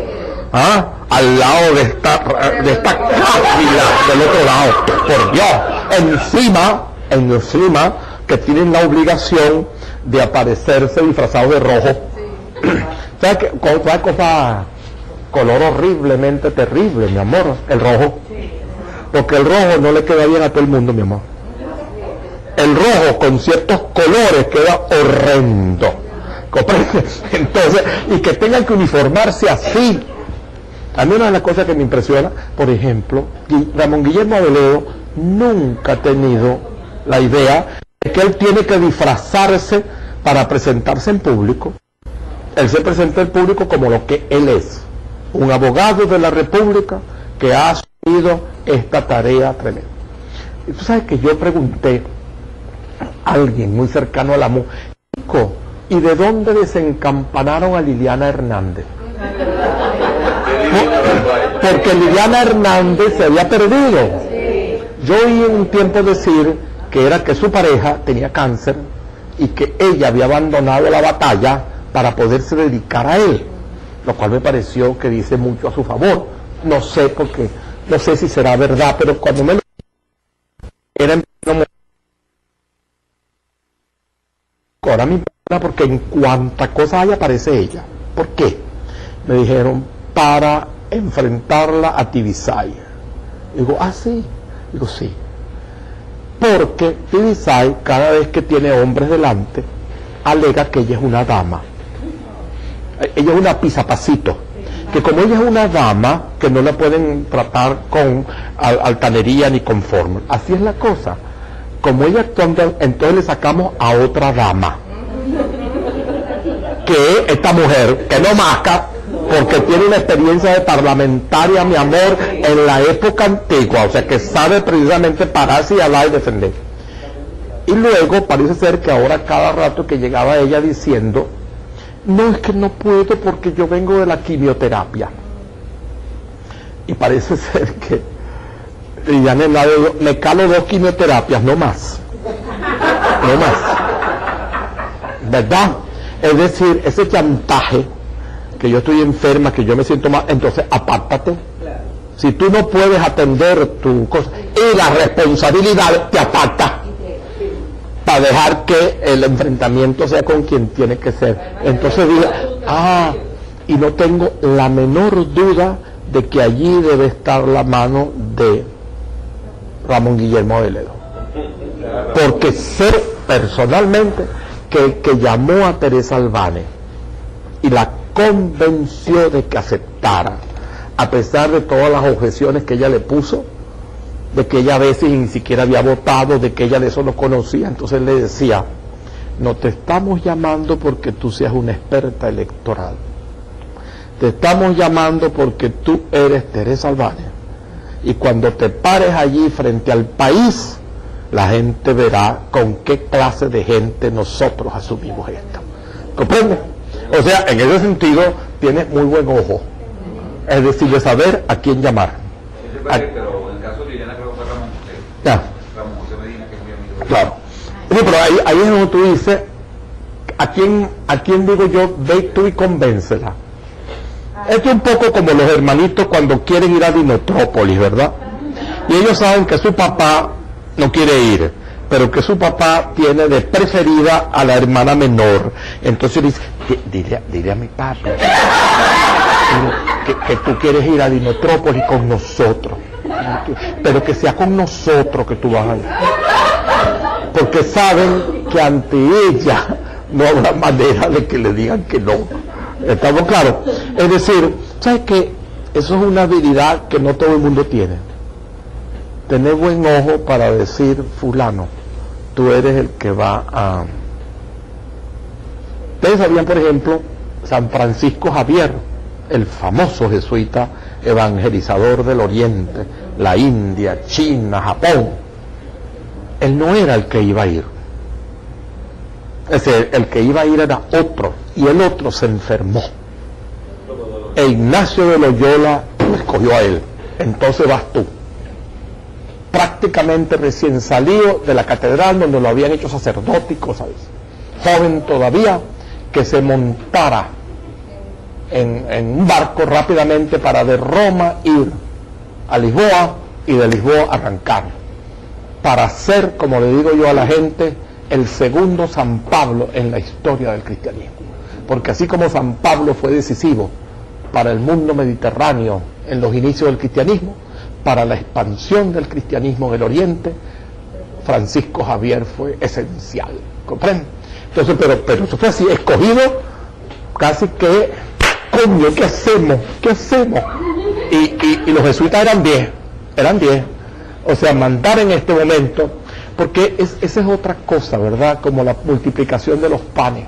Al lado de esta cápila del otro lado, por Dios, encima que tienen la obligación de aparecerse disfrazados de rojo. ¿Sabes qué? Una cosa, color horriblemente terrible, mi amor, el rojo, porque el rojo no le queda bien a todo el mundo, mi amor. El rojo con ciertos colores queda horrendo, ¿comprendes? Entonces, y que tengan que uniformarse así. A mí una de las cosas que me impresiona, por ejemplo, Ramón Guillermo Aveleo nunca ha tenido la idea de que él tiene que disfrazarse para presentarse en público. Él se presenta en público como lo que él es, un abogado de la República que ha asumido esta tarea tremenda. Y tú sabes que yo pregunté a alguien muy cercano a la MU, ¿y de dónde desencampanaron a Liliana Hernández? Porque Liliana Hernández se había perdido. Yo oí en un tiempo decir que era que su pareja tenía cáncer y que ella había abandonado la batalla para poderse dedicar a él, lo cual me pareció que dice mucho a su favor. No sé porque, no sé si será verdad, pero cuando me lo era en Ahora me importa porque en cuanta cosa hay aparece ella. ¿Por qué? Me dijeron, para enfrentarla a Tibisay. Digo, ¿ah, sí? Digo, sí. Porque Tibisay, cada vez que tiene hombres delante, alega que ella es una dama. Ella es una pisapacito. Que como ella es una dama, que no la pueden tratar con altanería ni con forma. Así es la cosa. Como ella actúa, entonces le sacamos a otra dama. Que esta mujer, que no masca, porque tiene una experiencia de parlamentaria, mi amor, en la época antigua, o sea que sabe precisamente pararse y hablar y defender. Y luego parece ser que ahora cada rato que llegaba ella diciendo, no, es que no puedo porque yo vengo de la quimioterapia. Y parece ser que ya me calo 2 quimioterapias, no más. No más. ¿Verdad? Es decir, ese chantaje, que yo estoy enferma, que yo me siento mal, entonces apártate. Si tú no puedes atender tu cosa y la responsabilidad, te aparta para dejar que el enfrentamiento sea con quien tiene que ser. Entonces diga, y no tengo la menor duda de que allí debe estar la mano de Ramón Guillermo de Ledo, porque sé personalmente que el que llamó a Teresa Albane y la convenció de que aceptara, a pesar de todas las objeciones que ella le puso, de que ella a veces ni siquiera había votado, de que ella de eso no conocía, entonces le decía, no te estamos llamando porque tú seas una experta electoral, te estamos llamando porque tú eres Teresa Albane, y cuando te pares allí frente al país, la gente verá con qué clase de gente nosotros asumimos esto. ¿Comprende? O sea, en ese sentido tiene muy buen ojo, es decir, de saber a quién llamar. Pero en el caso de Liliana creo que fue Ramón José. Ya. Ramón José Medina, que es muy amigo de él. Claro. Sí, pero ahí es donde tú dices, ¿a quién digo yo, ve tú y convéncela? Esto es un poco como los hermanitos cuando quieren ir a Dinotrópolis, ¿verdad? Y ellos saben que su papá no quiere ir, pero que su papá tiene de preferida a la hermana menor. Entonces dice, dile a mi papi que tú quieres ir a Dinotrópolis con nosotros, pero que sea con nosotros que tú vas a ir, porque saben que ante ella no habrá manera de que le digan que no. ¿Estamos claros? Es decir, ¿sabes qué? Eso es una habilidad que no todo el mundo tiene. Tener buen ojo para decir, fulano, tú eres el que va a... Ustedes sabían, por ejemplo, San Francisco Javier, el famoso jesuita evangelizador del Oriente, la India, China, Japón. Él no era el que iba a ir. Es decir, el que iba a ir era otro, y el otro se enfermó. E Ignacio de Loyola lo escogió a él. Entonces vas tú. Prácticamente recién salido de la catedral donde lo habían hecho sacerdote y cosas, joven todavía, que se montara en un barco rápidamente para de Roma ir a Lisboa y de Lisboa arrancar, para ser, como le digo yo a la gente, el segundo San Pablo en la historia del cristianismo. Porque así como San Pablo fue decisivo para el mundo mediterráneo en los inicios del cristianismo, para la expansión del cristianismo en el Oriente, Francisco Javier fue esencial. ¿Comprende? Entonces, pero eso fue así, escogido casi que, coño, ¿qué hacemos? ¿Qué hacemos? Y los jesuitas eran 10. O sea, mandar en este momento, porque esa es otra cosa, ¿verdad? Como la multiplicación de los panes.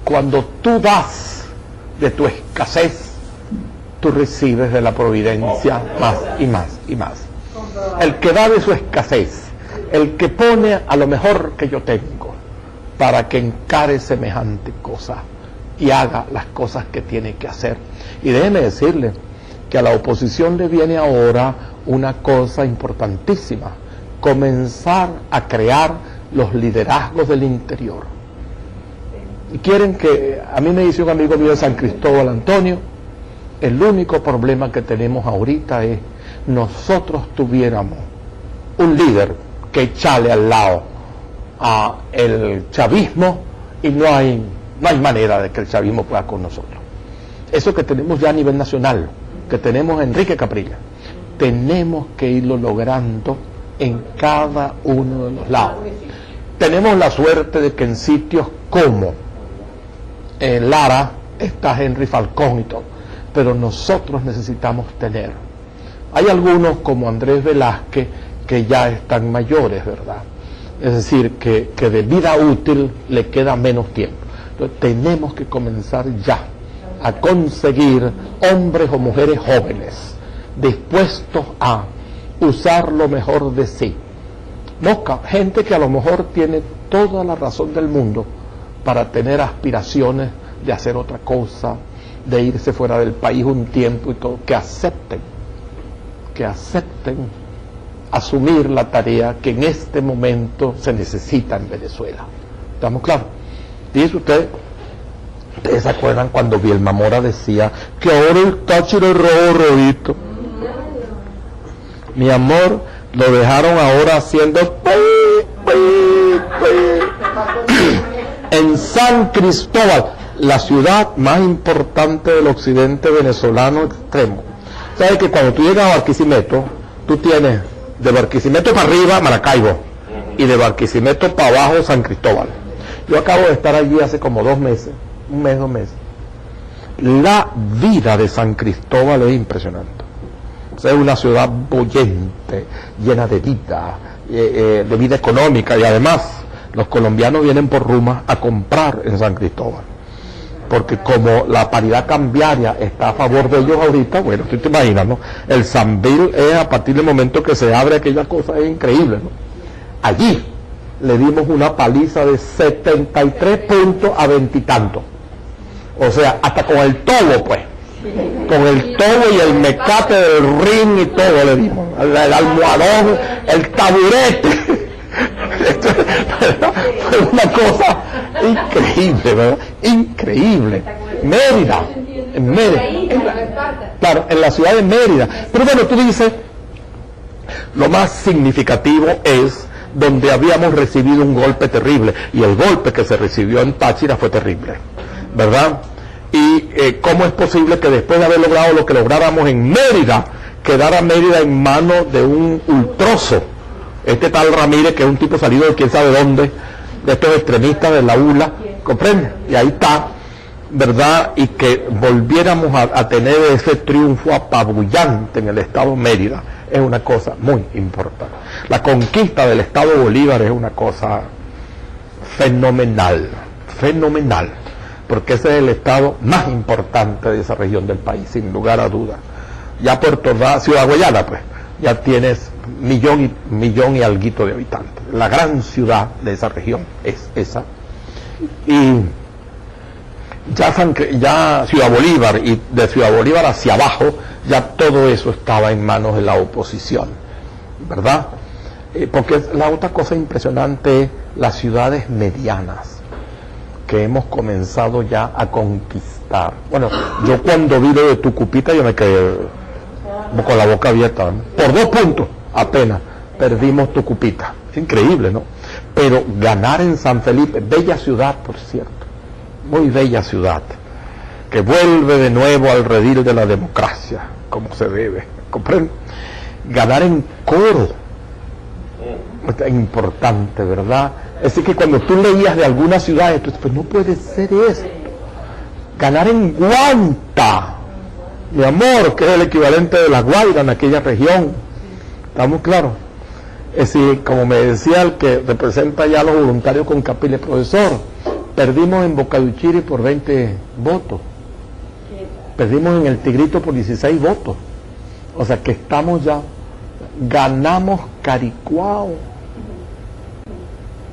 Cuando tú das de tu escasez, tú recibes de la providencia más y más y más. El que da de su escasez, el que pone a lo mejor que yo tengo para que encare semejante cosa y haga las cosas que tiene que hacer. Y déjeme decirle que a la oposición le viene ahora una cosa importantísima: comenzar a crear los liderazgos del interior. Y quieren que, a mí me dice un amigo mío de San Cristóbal, Antonio, el único problema que tenemos ahorita es nosotros tuviéramos un líder que echarle al lado el chavismo y no hay manera de que el chavismo pueda con nosotros. Eso que tenemos ya a nivel nacional, que tenemos a Enrique Capriles, tenemos que irlo logrando en cada uno de los lados. Tenemos la suerte de que en sitios como Lara está Henry Falcón y todo, pero nosotros necesitamos tener. Hay algunos como Andrés Velázquez que ya están mayores, ¿verdad? Es decir, que de vida útil le queda menos tiempo. Entonces tenemos que comenzar ya a conseguir hombres o mujeres jóvenes dispuestos a usar lo mejor de sí. Gente que a lo mejor tiene toda la razón del mundo para tener aspiraciones de hacer otra cosa, de irse fuera del país un tiempo y todo, que acepten asumir la tarea que en este momento se necesita en Venezuela. ¿Estamos claros? Dice ustedes se acuerdan cuando Vilma Mora decía que ahora el Táchira es rojito. Mi amor, lo dejaron ahora haciendo en San Cristóbal, la ciudad más importante del occidente venezolano extremo. ¿Sabes que cuando tú llegas a Barquisimeto, tú tienes de Barquisimeto para arriba Maracaibo y de Barquisimeto para abajo San Cristóbal? Yo acabo de estar allí hace como 2 meses, 2 meses. La vida de San Cristóbal es impresionante. O sea, es una ciudad bullente, llena de vida económica, y además los colombianos vienen por Ruma a comprar en San Cristóbal, porque como la paridad cambiaria está a favor de ellos ahorita, bueno, tú te imaginas, ¿no? El Sambil es, a partir del momento que se abre aquella cosa, es increíble, ¿no? Allí le dimos una paliza de 73 puntos a 20 y tantos. O sea, hasta con el tobo, pues. Con el tobo y el mecate del ring y todo le dimos. El almohadón, el taburete. Esto fue una cosa increíble, ¿verdad? Increíble. Mérida. En Mérida. Claro, en la ciudad de Mérida. Pero bueno, tú dices, lo más significativo es donde habíamos recibido un golpe terrible, y el golpe que se recibió en Táchira fue terrible, ¿verdad? Y cómo es posible que después de haber logrado lo que lográramos en Mérida, quedara Mérida en manos de un ultroso, este tal Ramírez, que es un tipo salido de quién sabe dónde, de estos extremistas de la ULA, ¿comprende? Y ahí está, ¿verdad? Y que volviéramos a tener ese triunfo apabullante en el estado Mérida, es una cosa muy importante. La conquista del estado Bolívar es una cosa fenomenal, porque ese es el estado más importante de esa región del país, sin lugar a dudas. Ya Puerto Ordaz, Ciudad Guayana, pues, ya tienes millón y alguito de habitantes. La gran ciudad de esa región es esa. Y ya Ciudad Bolívar, y de Ciudad Bolívar hacia abajo, ya todo eso estaba en manos de la oposición, ¿verdad? Porque la otra cosa impresionante es las ciudades medianas que hemos comenzado ya a conquistar. Bueno, yo cuando vi lo de Tucupita yo me quedé con la boca abierta, ¿no? Por 2 puntos apenas perdimos Tucupita. Es increíble, ¿no? Pero ganar en San Felipe, bella ciudad, por cierto, muy bella ciudad, que vuelve de nuevo al redil de la democracia, como se debe, ¿comprende? Ganar en Coro, es importante, ¿verdad? Es decir, que cuando tú leías de algunas ciudades, tú dices, pues no puede ser eso. Ganar en Guanta, mi amor, que es el equivalente de La Guaira en aquella región, ¿estamos claros? Es decir, como me decía el que representa ya a los voluntarios con Capriles, profesor, perdimos en Bocaduchiri por 20 votos. Perdimos en el Tigrito por 16 votos. O sea que estamos ya, ganamos Caricuao,